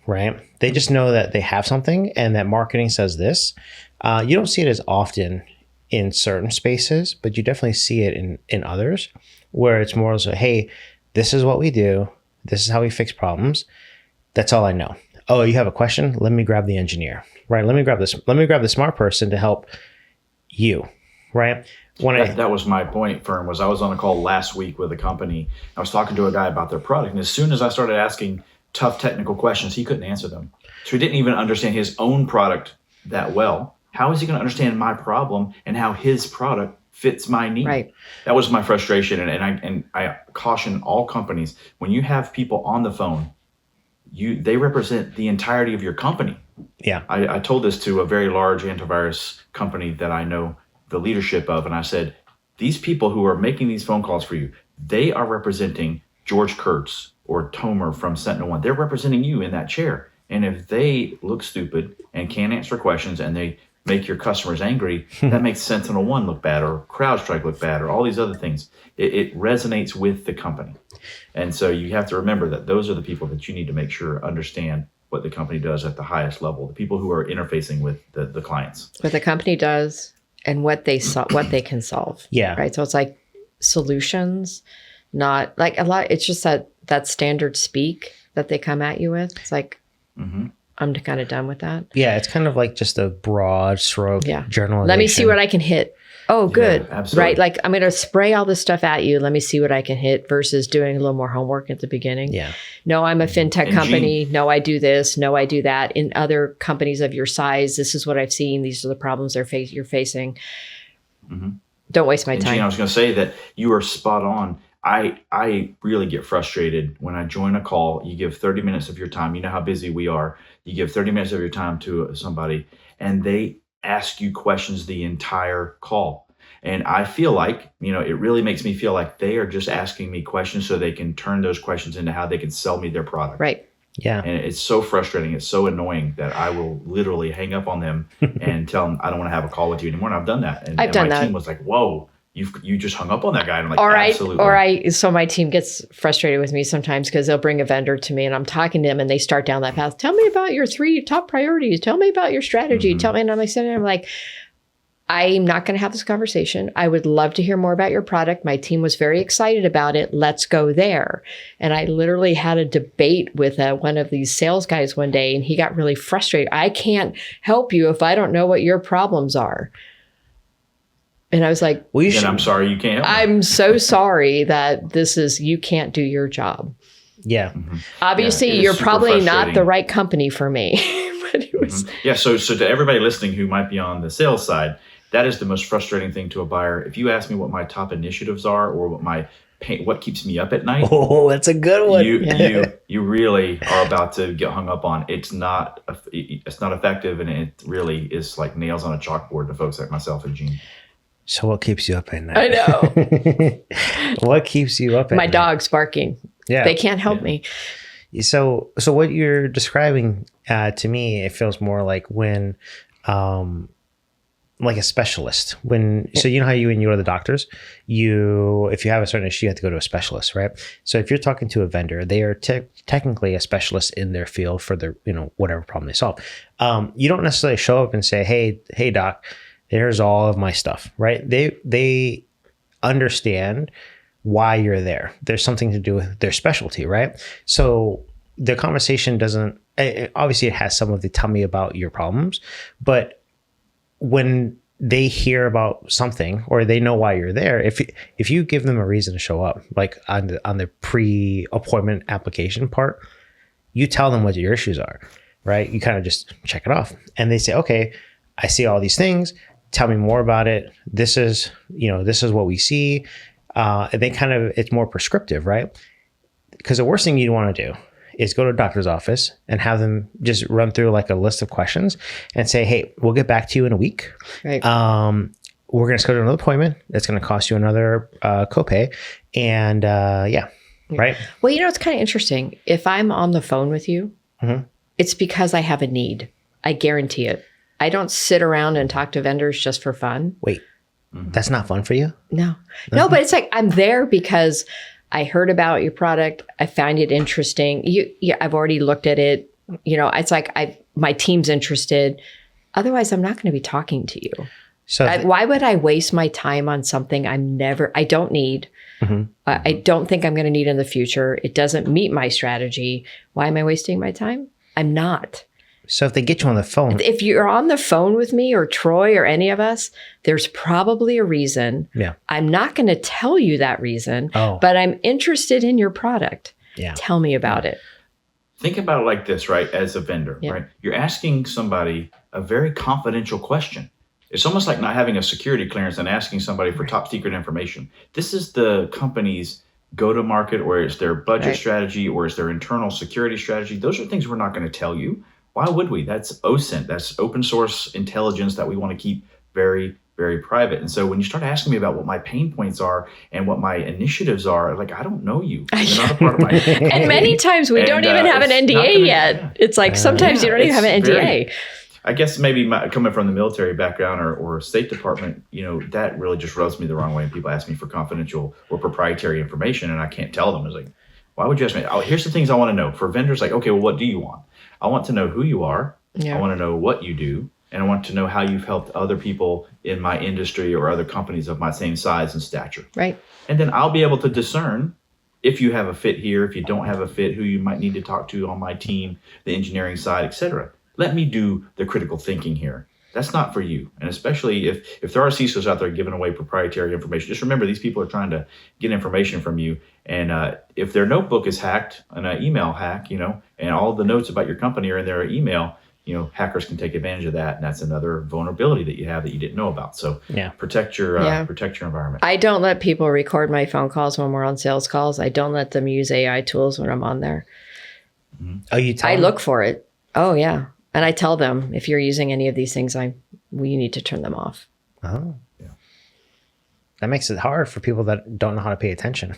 Speaker 1: right? They just know that they have something and that marketing says this. You don't see it as often in certain spaces, but you definitely see it in others where it's more so, hey, this is what we do. This is how we fix problems. That's all I know. Oh, you have a question? Let me grab the engineer, right? Let me grab the smart person to help you, right?
Speaker 2: That was my point, Fern, was I was on a call last week with a company. I was talking to a guy about their product. And as soon as I started asking tough technical questions, he couldn't answer them. So he didn't even understand his own product that well. How is he going to understand my problem and how his product fits my need?
Speaker 3: Right.
Speaker 2: That was my frustration. And I caution all companies, when you have people on the phone, they represent the entirety of your company.
Speaker 1: Yeah.
Speaker 2: I told this to a very large antivirus company that I know the leadership of, and I said, these people who are making these phone calls for you, they are representing George Kurtz or Tomer from SentinelOne. They're representing you in that chair. And if they look stupid and can't answer questions and they make your customers angry, that makes SentinelOne look bad or CrowdStrike look bad or all these other things. It resonates with the company. And so you have to remember that those are the people that you need to make sure understand what the company does at the highest level, the people who are interfacing with the clients.
Speaker 3: What the company does and what they can solve.
Speaker 1: Yeah.
Speaker 3: Right. So it's like solutions, not like a lot. It's just that standard speak that they come at you with. It's like, I'm kind of done with that.
Speaker 1: Yeah. It's kind of like just a broad stroke generalization.
Speaker 3: Let me see what I can hit. Oh, good.
Speaker 2: Yeah, absolutely.
Speaker 3: Right. Like I'm going to spray all this stuff at you. Let me see what I can hit versus doing a little more homework at the beginning.
Speaker 1: Yeah.
Speaker 3: No, I'm a fintech
Speaker 2: And
Speaker 3: company. No, I do this. No, I do that. In other companies of your size, this is what I've seen. These are the problems you're facing. Don't waste my time.
Speaker 2: Gene, I was going to say that you are spot on. I really get frustrated when I join a call. You give 30 minutes of your time. You know how busy we are. You give 30 minutes of your time to somebody and they ask you questions the entire call. And I feel like, it really makes me feel like they are just asking me questions so they can turn those questions into how they can sell me their product.
Speaker 3: Right.
Speaker 1: Yeah.
Speaker 2: And it's so frustrating. It's so annoying that I will literally hang up on them and tell them I don't want to have a call with you anymore. And I've done that. And my team was like, whoa, you just hung up on that guy. And I'm like, absolutely.
Speaker 3: So my team gets frustrated with me sometimes because they'll bring a vendor to me and I'm talking to them and they start down that path. Tell me about your 3 top priorities. Tell me about your strategy. Tell me. And I'm like, I'm not going to have this conversation. I would love to hear more about your product. My team was very excited about it. Let's go there. And I literally had a debate with one of these sales guys one day and he got really frustrated. I can't help you if I don't know what your problems are. And I was like,
Speaker 2: I'm sorry you can't help me.
Speaker 3: I'm so sorry that you can't do your job.
Speaker 1: Yeah.
Speaker 3: Obviously, you're probably not the right company for me. But it was.
Speaker 2: Yeah. So to everybody listening who might be on the sales side, that is the most frustrating thing to a buyer. If you ask me what my top initiatives are or what keeps me up at night.
Speaker 1: Oh, that's a good one.
Speaker 2: You really are about to get hung up on. It's not effective. And it really is like nails on a chalkboard to folks like myself and Gene.
Speaker 1: So what keeps you up at night?
Speaker 3: I know.
Speaker 1: What keeps you up at night?
Speaker 3: My dog's barking. Yeah. They can't help me.
Speaker 1: So what you're describing to me, it feels more like when, like a specialist. So you know how when you go to the doctors, if you have a certain issue, you have to go to a specialist, right? So if you're talking to a vendor, they are technically a specialist in their field for their, whatever problem they solve. You don't necessarily show up and say, hey doc, here's all of my stuff, right? They understand why you're there. There's something to do with their specialty, right? So the conversation obviously it has some of the tell me about your problems, but when they hear about something or they know why you're there, if you give them a reason to show up, like on the pre-appointment application part, you tell them what your issues are, right? You kind of just check it off and they say, okay, I see all these things. Tell me more about it. This is what we see. And it's more prescriptive, right? Because the worst thing you want to do is go to a doctor's office and have them just run through like a list of questions and say, hey, we'll get back to you in a week.
Speaker 3: Right.
Speaker 1: We're going to schedule another appointment. It's going to cost you another copay. And right.
Speaker 3: Well, it's kind of interesting. If I'm on the phone with you, it's because I have a need. I guarantee it. I don't sit around and talk to vendors just for fun.
Speaker 1: Wait, that's not fun for you?
Speaker 3: No, but it's like I'm there because I heard about your product. I find it interesting. I've already looked at it. It's like my team's interested. Otherwise, I'm not going to be talking to you. So why would I waste my time on something I don't need? I don't think I'm going to need in the future. It doesn't meet my strategy. Why am I wasting my time? I'm not.
Speaker 1: So if they get you on the phone,
Speaker 3: If you're on the phone with me or Troy or any of us, there's probably a reason.
Speaker 1: Yeah.
Speaker 3: I'm not going to tell you that reason, but I'm interested in your product.
Speaker 1: Yeah.
Speaker 3: Tell me about it.
Speaker 2: Think about it like this, right? As a vendor,
Speaker 3: Yeah.
Speaker 2: right? You're asking somebody a very confidential question. It's almost like not having a security clearance and asking somebody for top secret information. This is the company's go-to-market, or it's their budget strategy, or it's their internal security strategy. Those are things we're not going to tell you. Why would we? That's OSINT. That's open source intelligence that we want to keep very, very private. And so when you start asking me about what my pain points are and what my initiatives are, like, I don't know you. You're not a part of my
Speaker 3: And many times we don't even have an NDA yet. It's like sometimes you don't even have an NDA.
Speaker 2: I guess maybe coming from the military background or State Department, that really just rubs me the wrong way. And people ask me for confidential or proprietary information, and I can't tell them. It's like, why would you ask me? Oh, here's the things I want to know. For vendors, like, okay, well, what do you want? I want to know who you are.
Speaker 3: Yeah.
Speaker 2: I want to know what you do. And I want to know how you've helped other people in my industry or other companies of my same size and stature.
Speaker 3: Right.
Speaker 2: And then I'll be able to discern if you have a fit here, if you don't have a fit, who you might need to talk to on my team, the engineering side, et cetera. Let me do the critical thinking here. That's not for you. And especially if there are CISOs out there giving away proprietary information, just remember these people are trying to get information from you. And if their notebook is hacked, an email hack, and all the notes about your company are in their email, hackers can take advantage of that. And that's another vulnerability that you have that you didn't know about. So protect your environment.
Speaker 3: I don't let people record my phone calls when we're on sales calls. I don't let them use AI tools when I'm on there.
Speaker 1: Mm-hmm. Oh, you tell
Speaker 3: I
Speaker 1: them?
Speaker 3: look for it. Oh, yeah. And I tell them, if you're using any of these things, we need to turn them off.
Speaker 1: Oh, yeah. That makes it hard for people that don't know how to pay attention.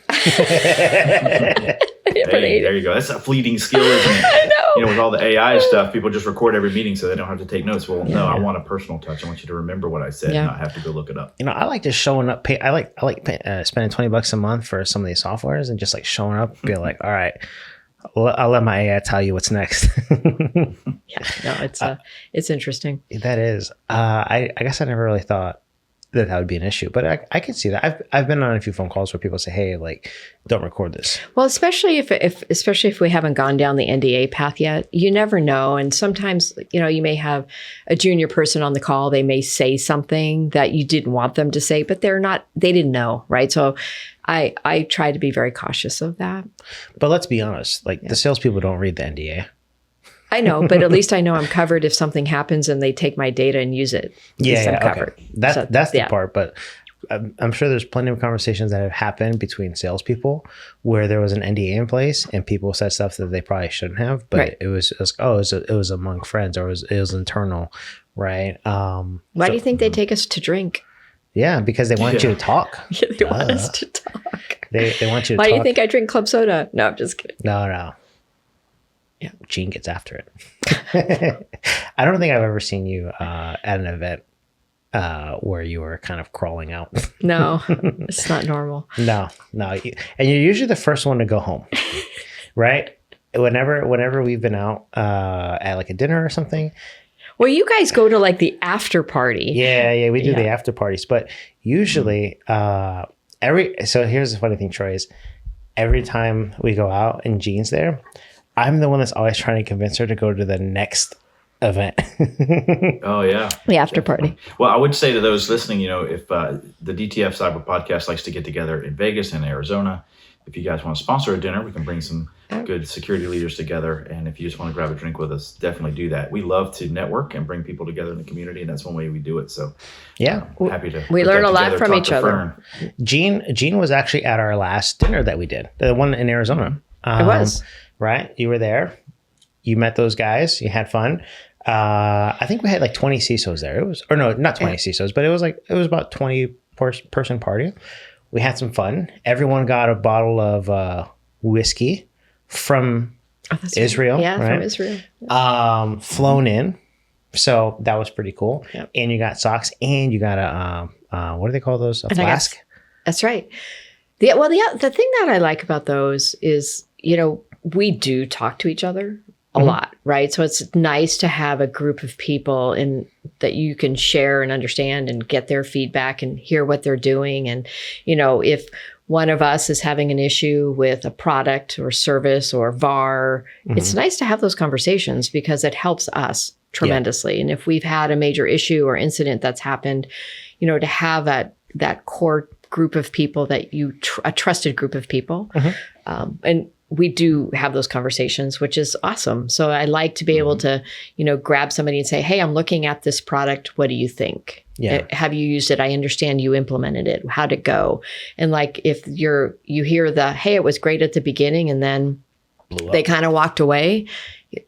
Speaker 2: There you go. That's a fleeting skill, isn't it?
Speaker 3: I know.
Speaker 2: With all the AI stuff, people just record every meeting so they don't have to take notes. Well, no, I want a personal touch. I want you to remember what I said and not have to go look it up.
Speaker 1: I like just showing up. I like spending $20 a month for some of these softwares and just like showing up, be like, all right, I'll let my AI tell you what's next.
Speaker 3: It's interesting.
Speaker 1: That is. I guess I never really thought that would be an issue, but I can see that. I've been on a few phone calls where people say, "Hey, like, don't record this."
Speaker 3: Well, especially if we haven't gone down the NDA path yet, you never know. And sometimes, you may have a junior person on the call. They may say something that you didn't want them to say, but they didn't know, right? So I try to be very cautious of that.
Speaker 1: But let's be honest, the salespeople don't read the NDA.
Speaker 3: I know, but at least I know I'm covered if something happens and they take my data and use it. I'm covered.
Speaker 1: Okay. That's the part. But I'm sure there's plenty of conversations that have happened between salespeople where there was an NDA in place and people said stuff that they probably shouldn't have. But it was among friends, or it was internal, right?
Speaker 3: Why do you think they take us to drink?
Speaker 1: Yeah, because they want you to talk.
Speaker 3: Yeah, they want us to talk.
Speaker 1: They want you to talk.
Speaker 3: Why do you think I drink club soda? No, I'm just kidding.
Speaker 1: No. Yeah, Jean gets after it. I don't think I've ever seen you at an event where you were kind of crawling out.
Speaker 3: No, it's not normal.
Speaker 1: No. And you're usually the first one to go home, right? Whenever we've been out at like a dinner or something.
Speaker 3: Well, you guys go to like the after party.
Speaker 1: Yeah, we do the after parties. But usually, so here's the funny thing, Troy, is every time we go out and Jean's there, I'm the one that's always trying to convince her to go to the next event.
Speaker 2: Oh, yeah.
Speaker 3: The after party.
Speaker 2: Well, I would say to those listening, if the DTF Cyber Podcast likes to get together in Vegas and Arizona, if you guys want to sponsor a dinner, we can bring some good security leaders together. And if you just want to grab a drink with us, definitely do that. We love to network and bring people together in the community, and that's one way we do it. So happy to.
Speaker 3: We learn a lot from each other.
Speaker 1: Jean was actually at our last dinner that we did, the one in Arizona.
Speaker 3: It was.
Speaker 1: Right? You were there. You met those guys. You had fun. I think we had like 20 CISOs there. Not 20 CISOs, but it was about 20 person party. We had some fun. Everyone got a bottle of whiskey from Israel.
Speaker 3: Right. Yeah,
Speaker 1: right?
Speaker 3: from Israel.
Speaker 1: Flown in. So that was pretty cool.
Speaker 3: Yep.
Speaker 1: And you got socks and you got a, what do they call those? A flask?
Speaker 3: That's right. The thing that I like about those is, we do talk to each other a lot, right? So it's nice to have a group of people that you can share and understand and get their feedback and hear what they're doing. And, if one of us is having an issue with a product or service or VAR, it's nice to have those conversations because it helps us tremendously. And if we've had a major issue or incident that's happened, to have that core group of people that a trusted group of people. And we do have those conversations, which is awesome. So I like to be able to, grab somebody and say, hey, I'm looking at this product. What do you think?
Speaker 1: Yeah.
Speaker 3: Have you used it? I understand you implemented it. How'd it go? And like, if you hear hey, it was great at the beginning and then they kind of walked away.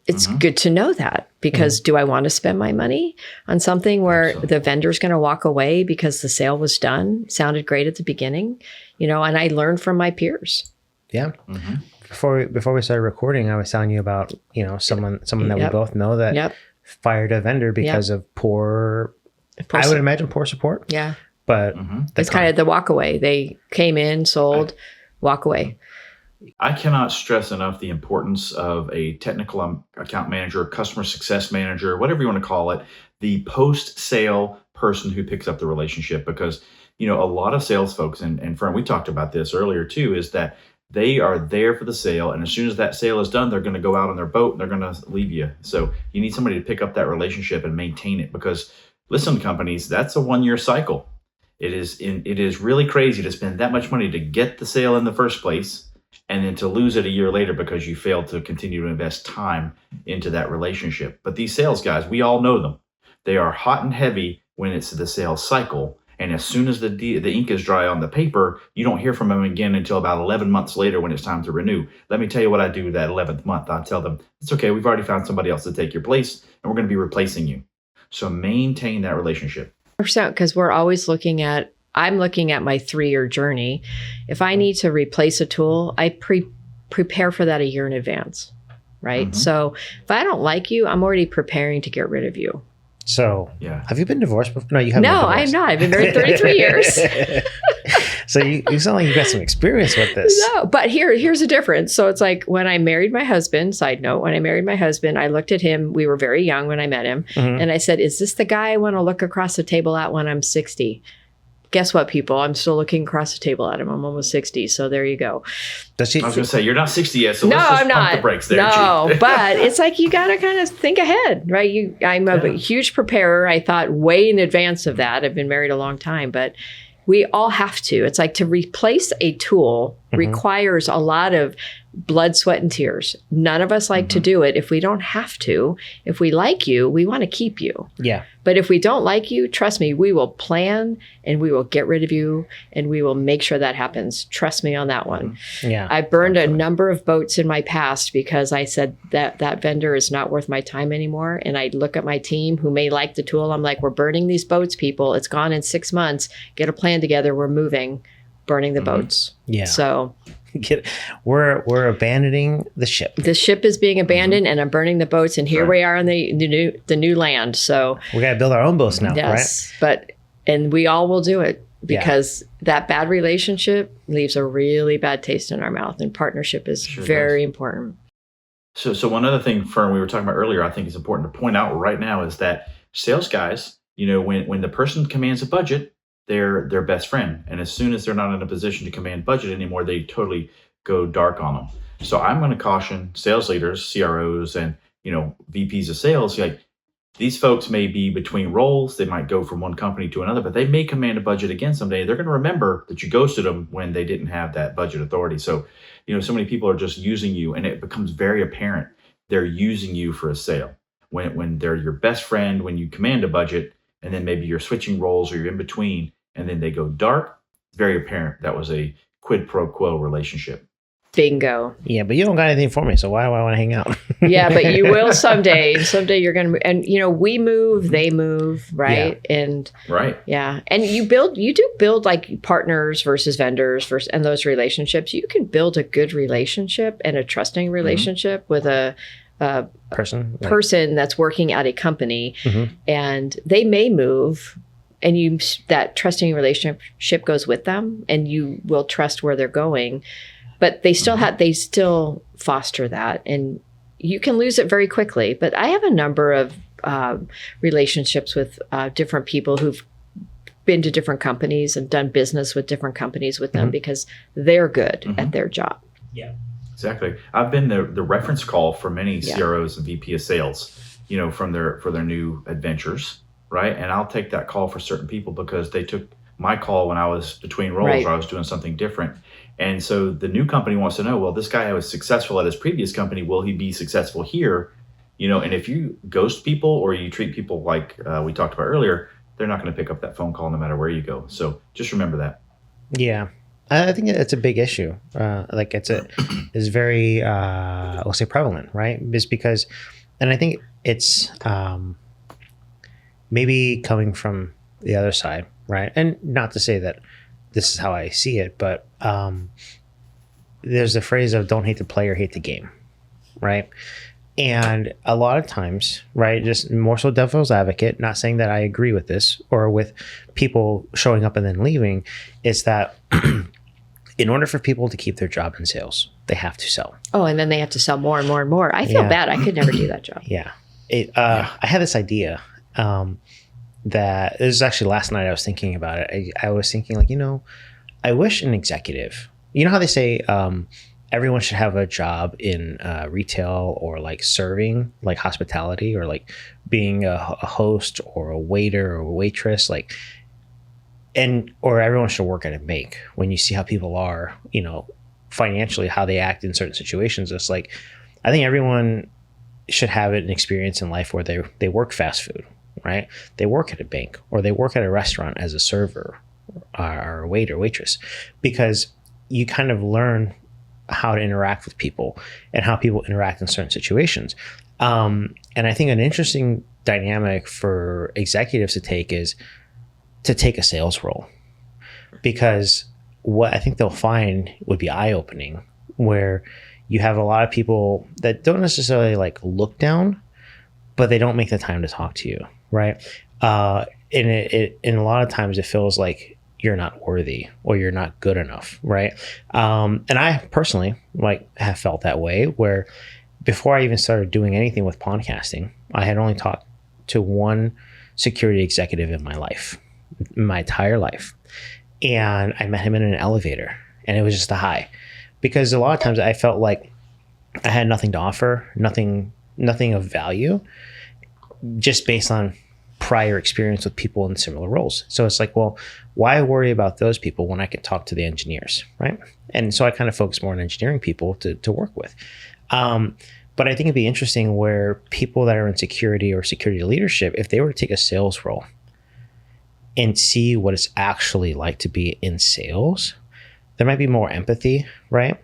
Speaker 3: It's good to know that because do I want to spend my money on something where the vendor's going to walk away because the sale was done, sounded great at the beginning, and I learned from my peers.
Speaker 1: Yeah. Before we started recording, I was telling you about, someone that we both know that fired a vendor because of poor I would imagine poor support.
Speaker 3: Yeah.
Speaker 1: But
Speaker 3: it's kind of the walk away. They came in, sold, walk away.
Speaker 2: I cannot stress enough the importance of a technical account manager, customer success manager, whatever you want to call it, the post-sale person who picks up the relationship. Because, a lot of sales folks, and Fern, we talked about this earlier too, is that they are there for the sale. And as soon as that sale is done, they're going to go out on their boat and they're going to leave you. So you need somebody to pick up that relationship and maintain it because, listen, companies, that's a 1-year cycle. It is really crazy to spend that much money to get the sale in the first place and then to lose it a year later because you failed to continue to invest time into that relationship. But these sales guys, we all know them. They are hot and heavy when it's the sales cycle. And as soon as the ink is dry on the paper, you don't hear from them again until about 11 months later when it's time to renew. Let me tell you what I do that 11th month. I tell them, it's okay, we've already found somebody else to take your place, and we're going to be replacing you. So maintain that relationship.
Speaker 3: 100%, because we're always I'm looking at my 3-year journey. If I need to replace a tool, I prepare for that a year in advance, right? So if I don't like you, I'm already preparing to get rid of you.
Speaker 1: So, have you been divorced before? No, you haven't.
Speaker 3: No, I'm not. I've been married 33 years.
Speaker 1: So you sound like you got some experience with this.
Speaker 3: No, but here's the difference. So it's like when I married my husband, side note, when I married my husband, I looked at him. We were very young when I met him. And I said, is this the guy I want to look across the table at when I'm 60? Guess what, people? I'm still looking across the table at him. I'm almost 60. So there you go.
Speaker 2: I was going to say, you're not 60 yet. So
Speaker 3: no,
Speaker 2: let's just
Speaker 3: I'm
Speaker 2: pump
Speaker 3: not.
Speaker 2: the brakes there.
Speaker 3: No, but it's like you got to kind of think ahead, right? I'm a huge preparer. I thought way in advance of that. I've been married a long time, but we all have to. It's like to replace a tool requires a lot of blood, sweat, and tears. None of us like to do it if we don't have to. If we like you, we want to keep you.
Speaker 1: Yeah.
Speaker 3: But if we don't like you, trust me, we will plan and we will get rid of you and we will make sure that happens. Trust me on that one.
Speaker 1: Yeah.
Speaker 3: I burned a number of boats in my past because I said that vendor is not worth my time anymore. And I look at my team who may like the tool. I'm like, we're burning these boats, people. It's gone in 6 months. Get a plan together. We're moving, burning the boats.
Speaker 1: Yeah.
Speaker 3: So
Speaker 1: we're abandoning the ship.
Speaker 3: The ship is being abandoned and I'm burning the boats. And here we are on the new land. So
Speaker 1: we got to build our own boats now,
Speaker 3: yes, right? And we all will do it because that bad relationship leaves a really bad taste in our mouth, and partnership is very important.
Speaker 2: So one other thing, Fern, we were talking about earlier, I think is important to point out right now is that sales guys, when the person commands a budget, they're their best friend. And as soon as they're not in a position to command budget anymore, they totally go dark on them. So I'm going to caution sales leaders, CROs, and VPs of sales, like these folks may be between roles. They might go from one company to another, but they may command a budget again someday. They're going to remember that you ghosted them when they didn't have that budget authority. So, so many people are just using you, and it becomes very apparent they're using you for a sale. When they're your best friend, when you command a budget, and then maybe you're switching roles or you're in between, and then they go dark, it's very apparent that was a quid pro quo relationship.
Speaker 3: Bingo.
Speaker 1: Yeah, but you don't got anything for me, so why do I want to hang out?
Speaker 3: Yeah, but you will someday. Someday you're going to, and we move, they move, right?
Speaker 1: Yeah.
Speaker 3: And
Speaker 2: right.
Speaker 3: Yeah. And you do build like partners versus vendors and those relationships. You can build a good relationship and a trusting relationship with a person that's working at a company, and they may move, and that trusting relationship goes with them, and you will trust where they're going, but they still foster that, and you can lose it very quickly. But I have a number of relationships with different people who've been to different companies and done business with different companies with them because they're good at their job.
Speaker 1: Yeah.
Speaker 2: Exactly. I've been the reference call for many CROs and VP of sales, for their new adventures, right? And I'll take that call for certain people because they took my call when I was between roles or I was doing something different. And so the new company wants to know, well, this guy was successful at his previous company. Will he be successful here? And if you ghost people or you treat people like we talked about earlier, they're not going to pick up that phone call no matter where you go. So just remember that.
Speaker 1: Yeah. I think it's a big issue. It's very, we'll say prevalent, right? Just because, and I think it's maybe coming from the other side, right? And not to say that this is how I see it, but there's the phrase of don't hate the player, hate the game, right? And a lot of times, right, just more so devil's advocate, not saying that I agree with this or with people showing up and then leaving, is that in order for people to keep their job in sales, they have to sell.
Speaker 3: Oh, and then they have to sell more and more and more. I feel bad. I could never do that job.
Speaker 1: Yeah. I had this idea that this is actually last night I was thinking about it. I was thinking like, I wish an executive, how they say everyone should have a job in retail or like serving, like hospitality or like being a host or a waiter or a waitress, or everyone should work at a bank. When you see how people are, financially, how they act in certain situations, it's like, I think everyone should have an experience in life where they work fast food, right? They work at a bank or they work at a restaurant as a server or a waiter, waitress, because you kind of learn how to interact with people and how people interact in certain situations. And I think an interesting dynamic for executives to take is to take a sales role, because what I think they'll find would be eye-opening, where you have a lot of people that don't necessarily like look down, but they don't make the time to talk to you, right? And a lot of times it feels like you're not worthy or you're not good enough, right? And I personally have felt that way, where before I even started doing anything with podcasting, I had only talked to one security executive in my entire life. And I met him in an elevator and it was just a high, because a lot of times I felt like I had nothing to offer, nothing of value, just based on prior experience with people in similar roles. So it's like, well, why worry about those people when I can talk to the engineers, right? And so I kind of focus more on engineering people to work with. But I think it'd be interesting where people that are in security or security leadership, if they were to take a sales role and see what it's actually like to be in sales, there might be more empathy, right?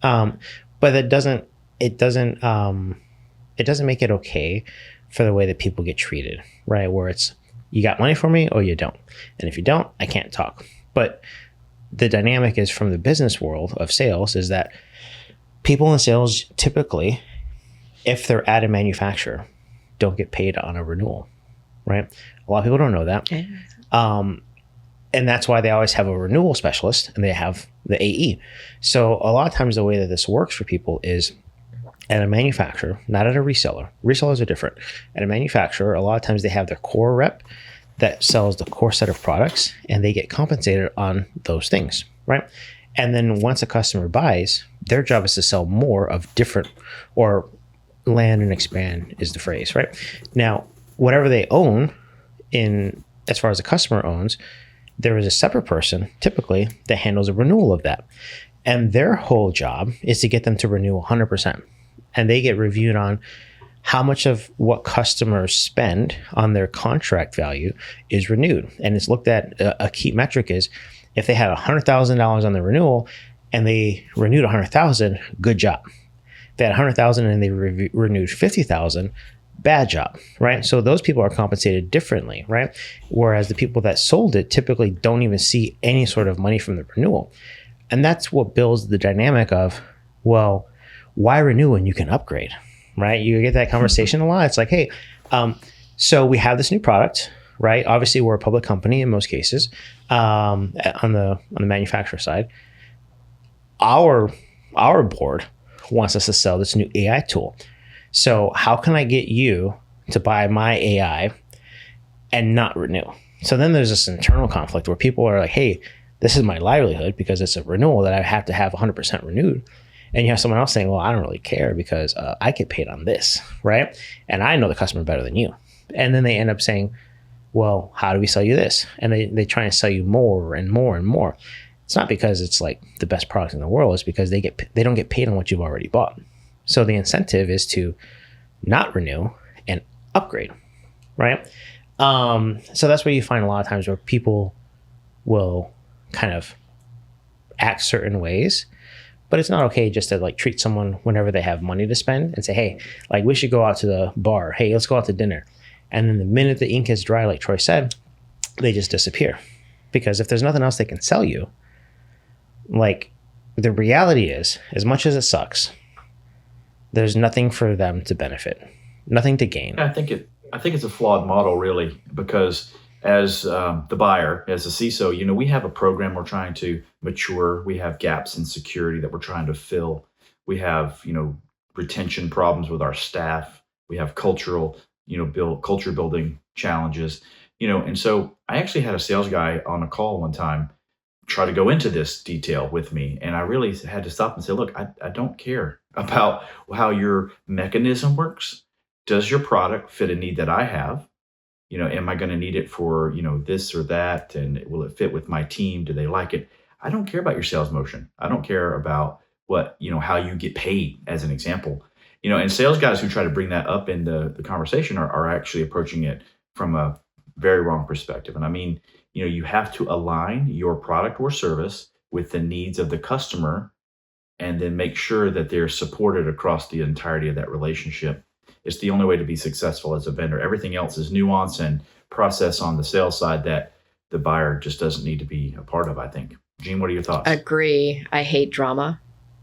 Speaker 1: But it doesn't make it okay for the way that people get treated, right? Where it's, you got money for me or you don't. And if you don't, I can't talk. But the dynamic is from the business world of sales is that people in sales typically, if they're at a manufacturer, don't get paid on a renewal, right? A lot of people don't know that. Okay. And that's why they always have a renewal specialist and they have the AE. So a lot of times the way that this works for people is at a manufacturer, not at a reseller. Resellers are different. At a manufacturer, a lot of times they have their core rep that sells the core set of products and they get compensated on those things, right? And then once a customer buys, their job is to sell more of different, or land and expand is the phrase, right? Now, whatever they own as far as the customer owns, there is a separate person typically that handles a renewal of that. And their whole job is to get them to renew 100%. And they get reviewed on how much of what customers spend on their contract value is renewed. And it's looked at, a key metric is if they had $100,000 on the renewal and they renewed $100,000, good job. If they had $100,000 and they renewed $50,000, bad job, right? So those people are compensated differently, right? Whereas the people that sold it typically don't even see any sort of money from the renewal. And that's what builds the dynamic of, well, why renew when you can upgrade, right? You get that conversation a lot. It's like, hey, so we have this new product, right? Obviously, we're a public company in most cases on the manufacturer side. Our board wants us to sell this new AI tool. So how can I get you to buy my AI and not renew? So then there's this internal conflict where people are like, hey, this is my livelihood because it's a renewal that I have to have 100% renewed. And you have someone else saying, well, I don't really care because I get paid on this, right? And I know the customer better than you. And then they end up saying, well, how do we sell you this? And they try and sell you more and more and more. It's not because it's like the best product in the world. It's because they don't get paid on what you've already bought. So the incentive is to not renew and upgrade, right? So that's where you find a lot of times where people will kind of act certain ways, but it's not okay just to like treat someone whenever they have money to spend and say, hey, like we should go out to the bar. Hey, let's go out to dinner. And then the minute the ink is dry, like Troy said, they just disappear. Because if there's nothing else they can sell you, like the reality is, as much as it sucks, there's nothing for them to benefit, nothing to gain.
Speaker 2: I think it's a flawed model, really, because as the buyer, as a CISO, we have a program we're trying to mature. We have gaps in security that we're trying to fill. We have, retention problems with our staff. We have culture building challenges, and so I actually had a sales guy on a call one time try to go into this detail with me. And I really had to stop and say, look, I don't care about how your mechanism works. Does your product fit a need that I have? Am I going to need it for, this or that? And will it fit with my team? Do they like it? I don't care about your sales motion. I don't care about what, how you get paid, as an example. And sales guys who try to bring that up in the conversation are actually approaching it from a very wrong perspective. And I mean, you have to align your product or service with the needs of the customer and then make sure that they're supported across the entirety of that relationship. It's the only way to be successful as a vendor. Everything else is nuance and process on the sales side that the buyer just doesn't need to be a part of, I think. Jean, what are your thoughts?
Speaker 3: Agree. I hate drama.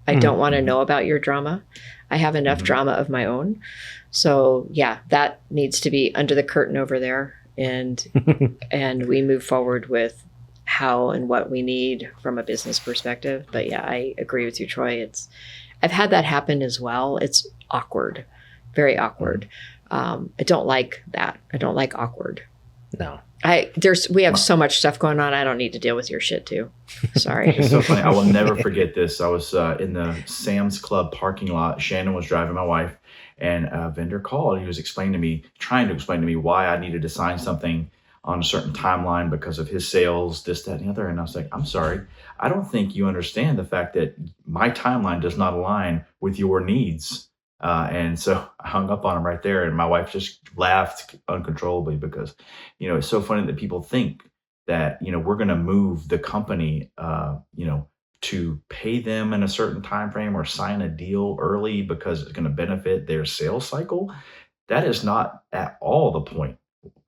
Speaker 3: I don't want to know about your drama. I have enough drama of my own. So yeah, that needs to be under the curtain over there. And we move forward with how and what we need from a business perspective. But yeah, I agree with you, Troy. I've had that happen as well. It's awkward, very awkward. I don't like that. I don't like awkward.
Speaker 1: No.
Speaker 3: We have so much stuff going on. I don't need to deal with your shit too. Sorry.
Speaker 2: It's so funny. I will never forget this. I was in the Sam's Club parking lot. Shannon was driving my wife, and a vendor called. He was trying to explain to me why I needed to sign something on a certain timeline because of his sales, this, that, and the other. And I was like, I'm sorry. I don't think you understand the fact that my timeline does not align with your needs. And so I hung up on him right there, and my wife just laughed uncontrollably because, it's so funny that people think that, we're going to move the company, to pay them in a certain time frame or sign a deal early because it's going to benefit their sales cycle. That is not at all the point.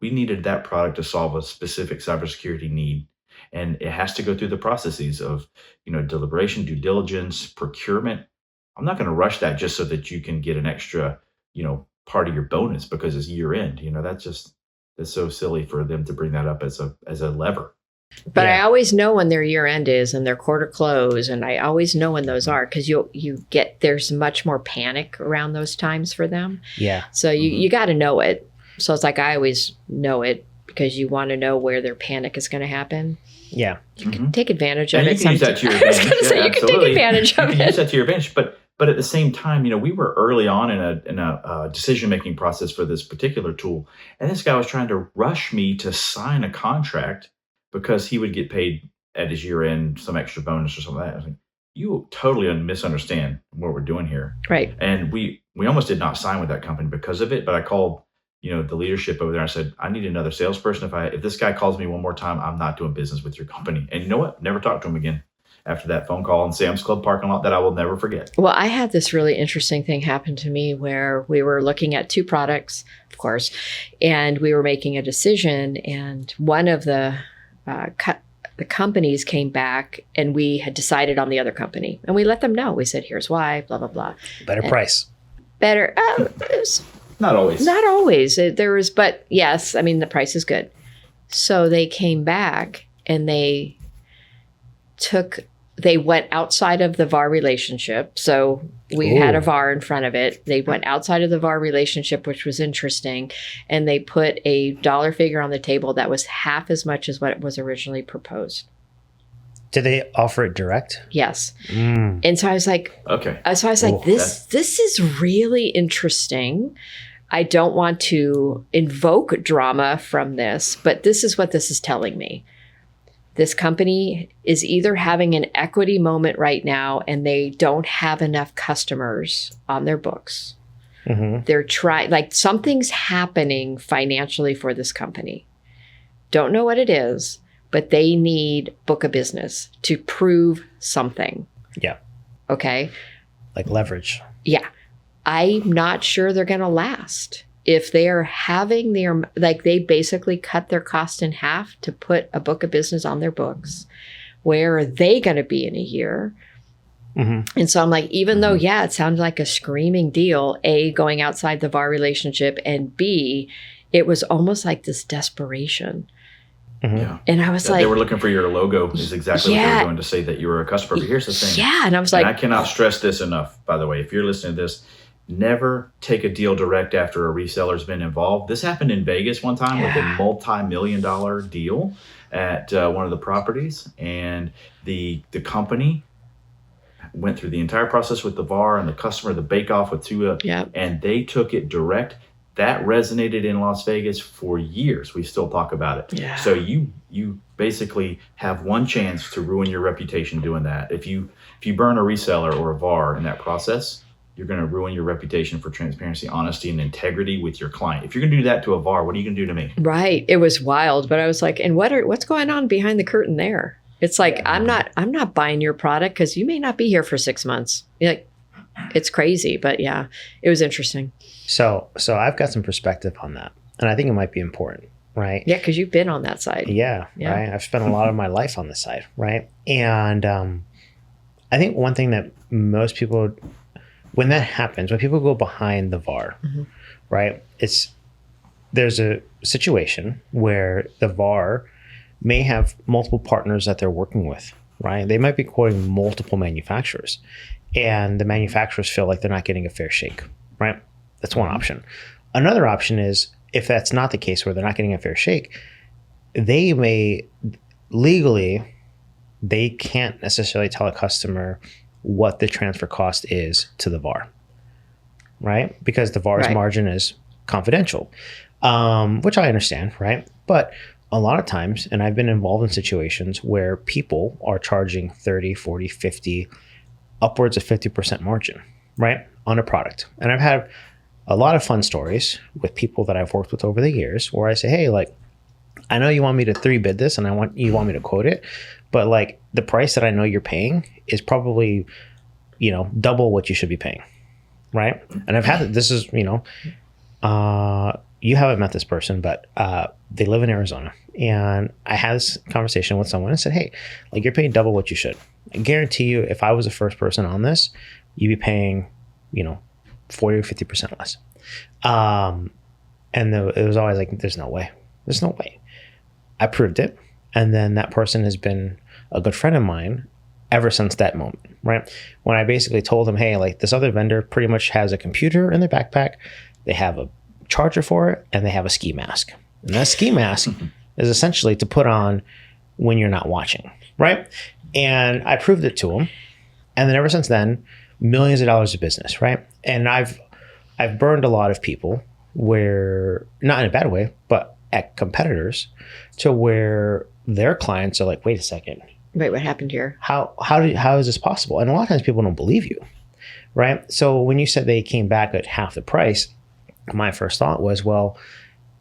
Speaker 2: We needed that product to solve a specific cybersecurity need. And it has to go through the processes of, deliberation, due diligence, procurement. I'm not going to rush that just so that you can get an extra, part of your bonus because it's year end. That's so silly for them to bring that up as a lever.
Speaker 3: But yeah. I always know when their year end is and their quarter close, and I always know when those are because there's much more panic around those times for them.
Speaker 1: Yeah.
Speaker 3: So you got to know it. So it's like I always know it because you want to know where their panic is going to happen.
Speaker 1: Yeah.
Speaker 3: You can take advantage of
Speaker 2: and
Speaker 3: it.
Speaker 2: You can use that to your advantage.
Speaker 3: I was going to say, you can take advantage of it.
Speaker 2: You can use that to your advantage. But at the same time, we were early on in a decision-making process for this particular tool. And this guy was trying to rush me to sign a contract because he would get paid at his year end, some extra bonus or something like that. I was like, you totally misunderstand what we're doing here.
Speaker 3: Right.
Speaker 2: And we almost did not sign with that company because of it. But I called, the leadership over there. I said, I need another salesperson. If this guy calls me one more time, I'm not doing business with your company. And you know what? Never talked to him again after that phone call in Sam's Club parking lot that I will never forget.
Speaker 3: Well, I had this really interesting thing happen to me where we were looking at two products, of course, and we were making a decision. And one of the companies came back and we had decided on the other company. And we let them know. We said, here's why, blah, blah, blah.
Speaker 1: Better price.
Speaker 3: Better. It was
Speaker 2: not always.
Speaker 3: Not always. But yes, I mean, the price is good. So they came back and they took they went outside of the VAR relationship. So we had a VAR in front of it. They went outside of the VAR relationship, which was interesting. And they put a dollar figure on the table that was half as much as what was originally proposed.
Speaker 1: Did they offer it direct?
Speaker 3: Yes. And so I was like,
Speaker 2: okay.
Speaker 3: So I was like, this is really interesting. I don't want to invoke drama from this, but this is what this is telling me. This company is either having an equity moment right now and they don't have enough customers on their books. They're trying, like something's happening financially for this company. Don't know what it is, but they need book of business to prove something.
Speaker 1: Yeah.
Speaker 3: Okay.
Speaker 1: Like leverage.
Speaker 3: Yeah. I'm not sure they're going to last. If they are having their, like they basically cut their cost in half to put a book of business on their books, where are they going to be in a year? And so I'm like, even though, yeah, it sounds like a screaming deal, A, going outside the VAR relationship, and B, it was almost like this desperation.
Speaker 2: Yeah.
Speaker 3: And I was like,
Speaker 2: they were looking for your logo is exactly what they were doing to say that you were a customer. But here's the thing.
Speaker 3: Yeah. And I was like,
Speaker 2: I cannot stress this enough, by the way. If you're listening to this, never take a deal direct after a reseller's been involved. This happened in Vegas one time with a multi-million-dollar deal at one of the properties. And the company went through the entire process with the VAR and the customer, the bake-off with two, and they took it direct. That resonated in Las Vegas for years. We still talk about it.
Speaker 3: Yeah.
Speaker 2: So you basically have one chance to ruin your reputation doing that. If you burn a reseller or a VAR in that process, you're going to ruin your reputation for transparency, honesty, and integrity with your client. If you're going to do that to a VAR, what are you going to do to me?
Speaker 3: Right. It was wild, but I was like, and what's going on behind the curtain there? It's like, I'm not buying your product because you may not be here for 6 months. You're like, it's crazy, but yeah, it was interesting.
Speaker 1: So I've got some perspective on that, and I think it might be important, right?
Speaker 3: Yeah, because you've been on that side.
Speaker 1: Yeah, right. I've spent a lot of my life on this side, right? And I think one thing that most people, when that happens, when people go behind the VAR, right? There's a situation where the VAR may have multiple partners that they're working with, right? They might be quoting multiple manufacturers, and the manufacturers feel like they're not getting a fair shake, right? That's one option. Another option is, if that's not the case, where they're not getting a fair shake, they may legally, they can't necessarily tell a customer what the transfer cost is to the VAR, right? Because the VAR's margin is confidential, which I understand, right? But a lot of times, and I've been involved in situations where people are charging 30, 40, 50, upwards of 50% margin, right, on a product. And I've had a lot of fun stories with people that I've worked with over the years where I say, hey, like, I know you want me to 3-bid this and you want me to quote it, but like the price that I know you're paying is probably, double what you should be paying, right? And I've had, this is, you haven't met this person, but they live in Arizona. And I had this conversation with someone and said, hey, like, you're paying double what you should. I guarantee you, if I was the first person on this, you'd be paying, 40 or 50% less. And it was always like, there's no way. There's no way. I proved it. And then that person has been a good friend of mine ever since that moment, right? When I basically told him, hey, like, this other vendor pretty much has a computer in their backpack. They have a charger for it, and they have a ski mask. And that ski mask is essentially to put on when you're not watching, right? And I proved it to him. And then ever since then, millions of dollars of business, right? And I've burned a lot of people where, not in a bad way, but at competitors, to where their clients are like, wait a second.
Speaker 3: Wait, what happened here?
Speaker 1: How is this possible? And a lot of times people don't believe you, right? So when you said they came back at half the price, my first thought was, well,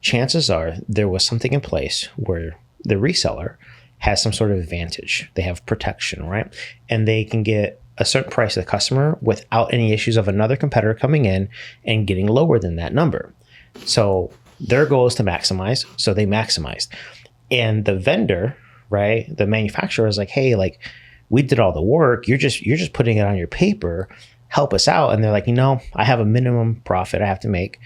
Speaker 1: chances are there was something in place where the reseller has some sort of advantage. They have protection, right? And they can get a certain price to the customer without any issues of another competitor coming in and getting lower than that number. So their goal is to maximize. So they maximized. And the vendor, right, the manufacturer is like, hey, like, we did all the work. You're just putting it on your paper. Help us out. And they're like, I have a minimum profit I have to make.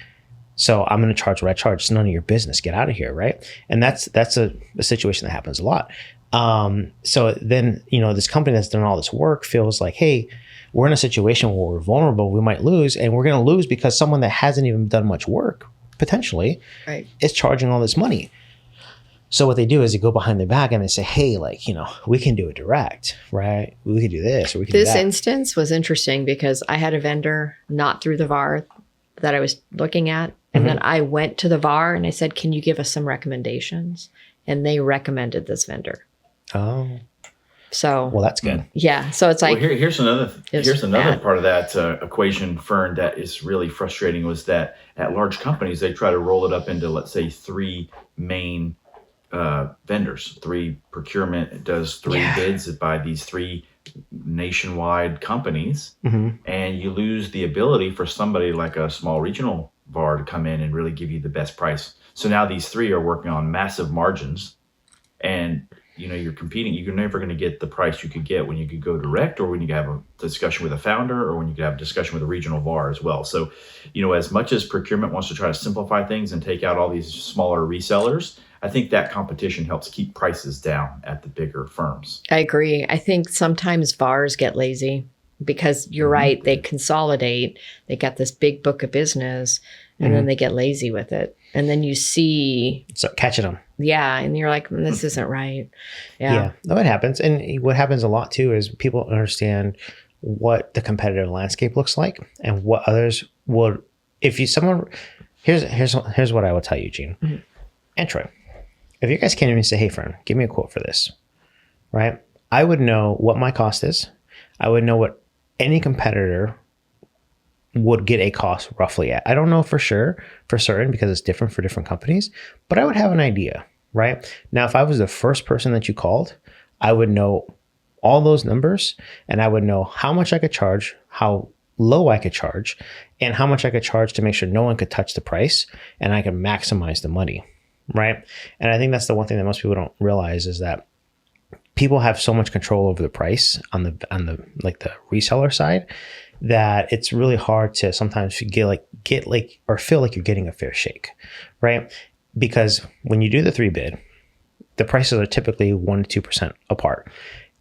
Speaker 1: So I'm going to charge what I charge. It's none of your business. Get out of here, right? And that's a situation that happens a lot. So then, this company that's done all this work feels like, hey, we're in a situation where we're vulnerable, we might lose, and we're going to lose because someone that hasn't even done much work, potentially, is charging all this money. So what they do is they go behind their back and they say, hey, we can do it direct, right? We can do this, or we can do that.
Speaker 3: This instance was interesting because I had a vendor not through the VAR that I was looking at. And then I went to the VAR and I said, can you give us some recommendations? And they recommended this vendor.
Speaker 1: Oh.
Speaker 3: So,
Speaker 1: well, that's good.
Speaker 3: Yeah. So it's like,
Speaker 2: here's another part of that equation, Fern, that is really frustrating, was that at large companies, they try to roll it up into, let's say, 3 main vendors. 3 procurement does 3 bids by these 3 nationwide companies. And you lose the ability for somebody like a small regional VAR to come in and really give you the best price. So now these 3 are working on massive margins, and you're competing. You're never going to get the price you could get when you could go direct, or when you have a discussion with a founder, or when you could have a discussion with a regional VAR as well. So, as much as procurement wants to try to simplify things and take out all these smaller resellers, I think that competition helps keep prices down at the bigger firms.
Speaker 3: I agree. I think sometimes VARs get lazy because you're right. They consolidate. They got this big book of business, and then they get lazy with it. And then you see...
Speaker 1: So catching them.
Speaker 3: Yeah. And you're like, this isn't right.
Speaker 1: Yeah. No, it happens. And what happens a lot too is people understand what the competitive landscape looks like and what others would... Here's what I will tell you, Jean and Troy. If you guys came to me and say, hey, Fern, give me a quote for this, right? I would know what my cost is. I would know what any competitor would get a cost roughly at. I don't know for certain, because it's different for different companies, but I would have an idea, right? Now, if I was the first person that you called, I would know all those numbers, and I would know how much I could charge, how low I could charge, and how much I could charge to make sure no one could touch the price, and I could maximize the money, right? And I think that's the one thing that most people don't realize, is that people have so much control over the price on the reseller side, that it's really hard to sometimes feel like you're getting a fair shake, right? Because when you do the 3 bid, the prices are typically 1 to 2% apart.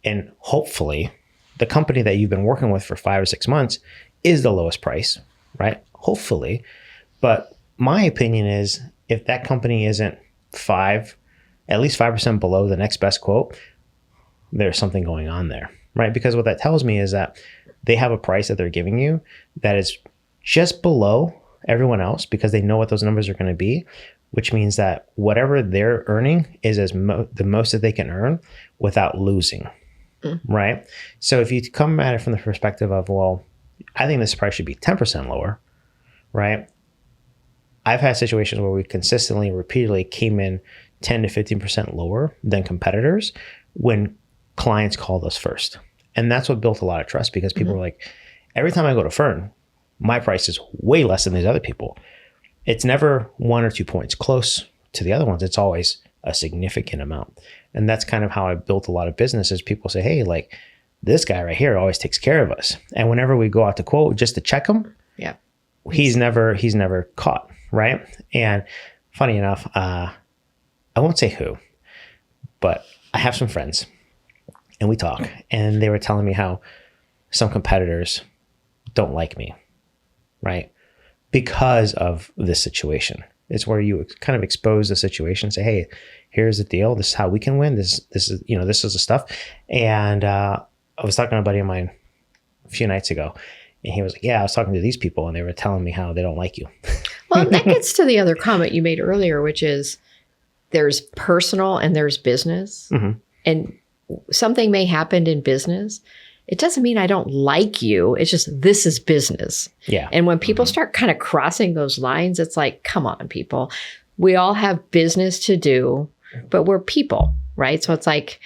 Speaker 1: And hopefully the company that you've been working with for 5 or 6 months is the lowest price, right? Hopefully. But my opinion is, if that company isn't at least 5% below the next best quote, there's something going on there, right? Because what that tells me is that they have a price that they're giving you that is just below everyone else, because they know what those numbers are going to be, which means that whatever they're earning is the most that they can earn without losing, right? So if you come at it from the perspective of, well, I think this price should be 10% lower, right? I've had situations where we consistently, repeatedly came in 10 to 15% lower than competitors when clients called us first. And that's what built a lot of trust, because people were like, every time I go to Fern, my price is way less than these other people. It's never 1 or 2 points close to the other ones. It's always a significant amount. And that's kind of how I built a lot of businesses. People say, hey, this guy right here always takes care of us. And whenever we go out to quote just to check him, he's never caught, right? And funny enough, I won't say who, but I have some friends, and we talk, and they were telling me how some competitors don't like me, right? Because of this situation. It's where you kind of expose the situation, say, hey, here's the deal. This is how we can win. This is the stuff. And I was talking to a buddy of mine a few nights ago, and he was like, yeah, I was talking to these people, and they were telling me how they don't like you.
Speaker 3: Well, that gets to the other comment you made earlier, which is there's personal and there's business. And something may happen in business. It doesn't mean I don't like you. It's just, this is business.
Speaker 1: Yeah.
Speaker 3: And when people start kind of crossing those lines, it's like, come on, people. We all have business to do, but we're people, right? So it's like,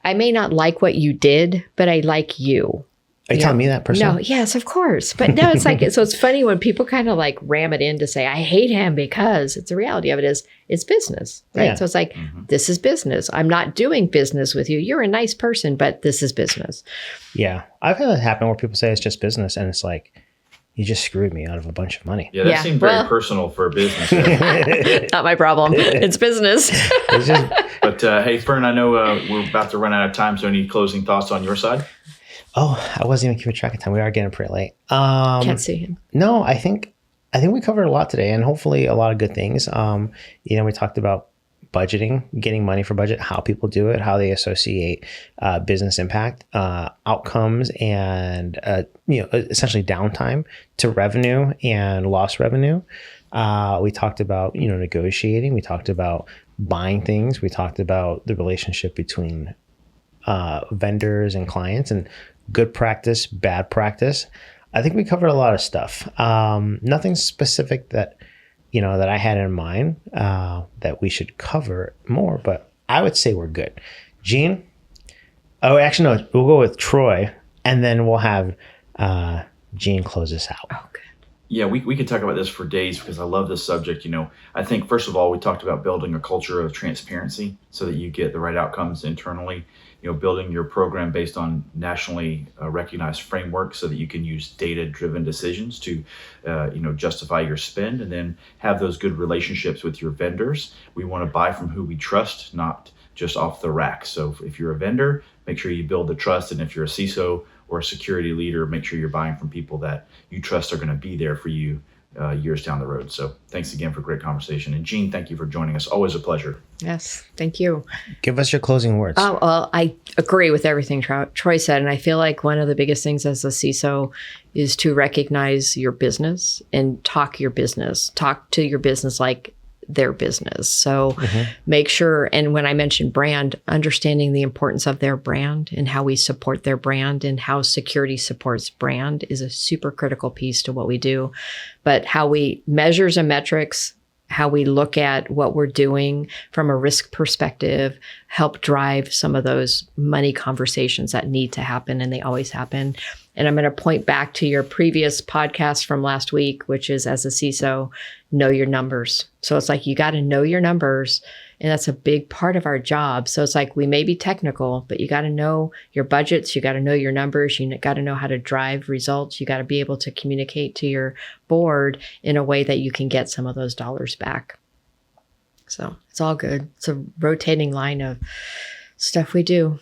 Speaker 3: I may not like what you did, but I like you.
Speaker 1: Are you telling me that person?
Speaker 3: No, yes, of course. But no, it's like, so it's funny when people kind of like ram it in to say, I hate him, because it's the reality of it is it's business, right? Yeah. So it's like, this is business. I'm not doing business with you. You're a nice person, but this is business.
Speaker 1: Yeah. I've had it happen where people say it's just business, and it's like, you just screwed me out of a bunch of money.
Speaker 2: Yeah, that seemed very personal for a business.
Speaker 3: Not my problem. It's business.
Speaker 1: It's just,
Speaker 2: But hey, Fern, I know we're about to run out of time. So any closing thoughts on your side?
Speaker 1: oh, I wasn't even keeping track of time. We are getting pretty late.
Speaker 3: Can't see him.
Speaker 1: No, I think we covered a lot today, and hopefully a lot of good things. We talked about budgeting, getting money for budget, how people do it, how they associate business impact, outcomes, and essentially downtime to revenue and lost revenue. We talked about negotiating. We talked about buying things. We talked about the relationship between vendors and clients, and good practice, bad practice. I think we covered a lot of stuff. Nothing specific that I had in mind that we should cover more, but I would say we're good. Jean? Oh, actually, no, we'll go with Troy, and then we'll have Jean close us out.
Speaker 3: Oh, good.
Speaker 2: Yeah, we could talk about this for days because I love this subject. I think, first of all, we talked about building a culture of transparency so that you get the right outcomes internally. Building your program based on nationally recognized frameworks so that you can use data-driven decisions to, justify your spend, and then have those good relationships with your vendors. We want to buy from who we trust, not just off the rack. So if you're a vendor, make sure you build the trust. And if you're a CISO or a security leader, make sure you're buying from people that you trust are going to be there for you years down the road. So thanks again for a great conversation. And Jean, thank you for joining us. Always a pleasure.
Speaker 3: Yes, thank you.
Speaker 1: Give us your closing words.
Speaker 3: Oh, well, I agree with everything Troy said. And I feel like one of the biggest things as a CISO is to recognize your business and talk your business. Talk to your business like their business. So make sure, and when I mentioned brand, understanding the importance of their brand and how we support their brand and how security supports brand is a super critical piece to what we do. But how we measures and metrics, how we look at what we're doing from a risk perspective, help drive some of those money conversations that need to happen, and they always happen. And I'm going to point back to your previous podcast from last week, which is, as a CISO, know your numbers. So it's like you got to know your numbers, and that's a big part of our job. So it's like we may be technical, but you got to know your budgets, you got to know your numbers, you got to know how to drive results, you got to be able to communicate to your board in a way that you can get some of those dollars back. So it's all good. It's a rotating line of stuff we do.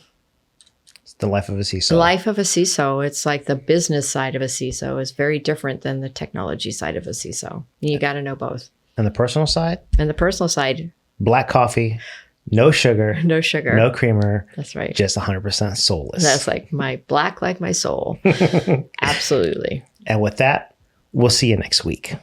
Speaker 1: The life of a CISO.
Speaker 3: The life of a CISO. It's like the business side of a CISO is very different than the technology side of a CISO. You got to know both.
Speaker 1: And the personal side?
Speaker 3: And the personal side.
Speaker 1: Black coffee, no sugar.
Speaker 3: No sugar.
Speaker 1: No creamer.
Speaker 3: That's right.
Speaker 1: Just 100% soulless.
Speaker 3: That's like my black like my soul. Absolutely.
Speaker 1: And with that, we'll see you next week.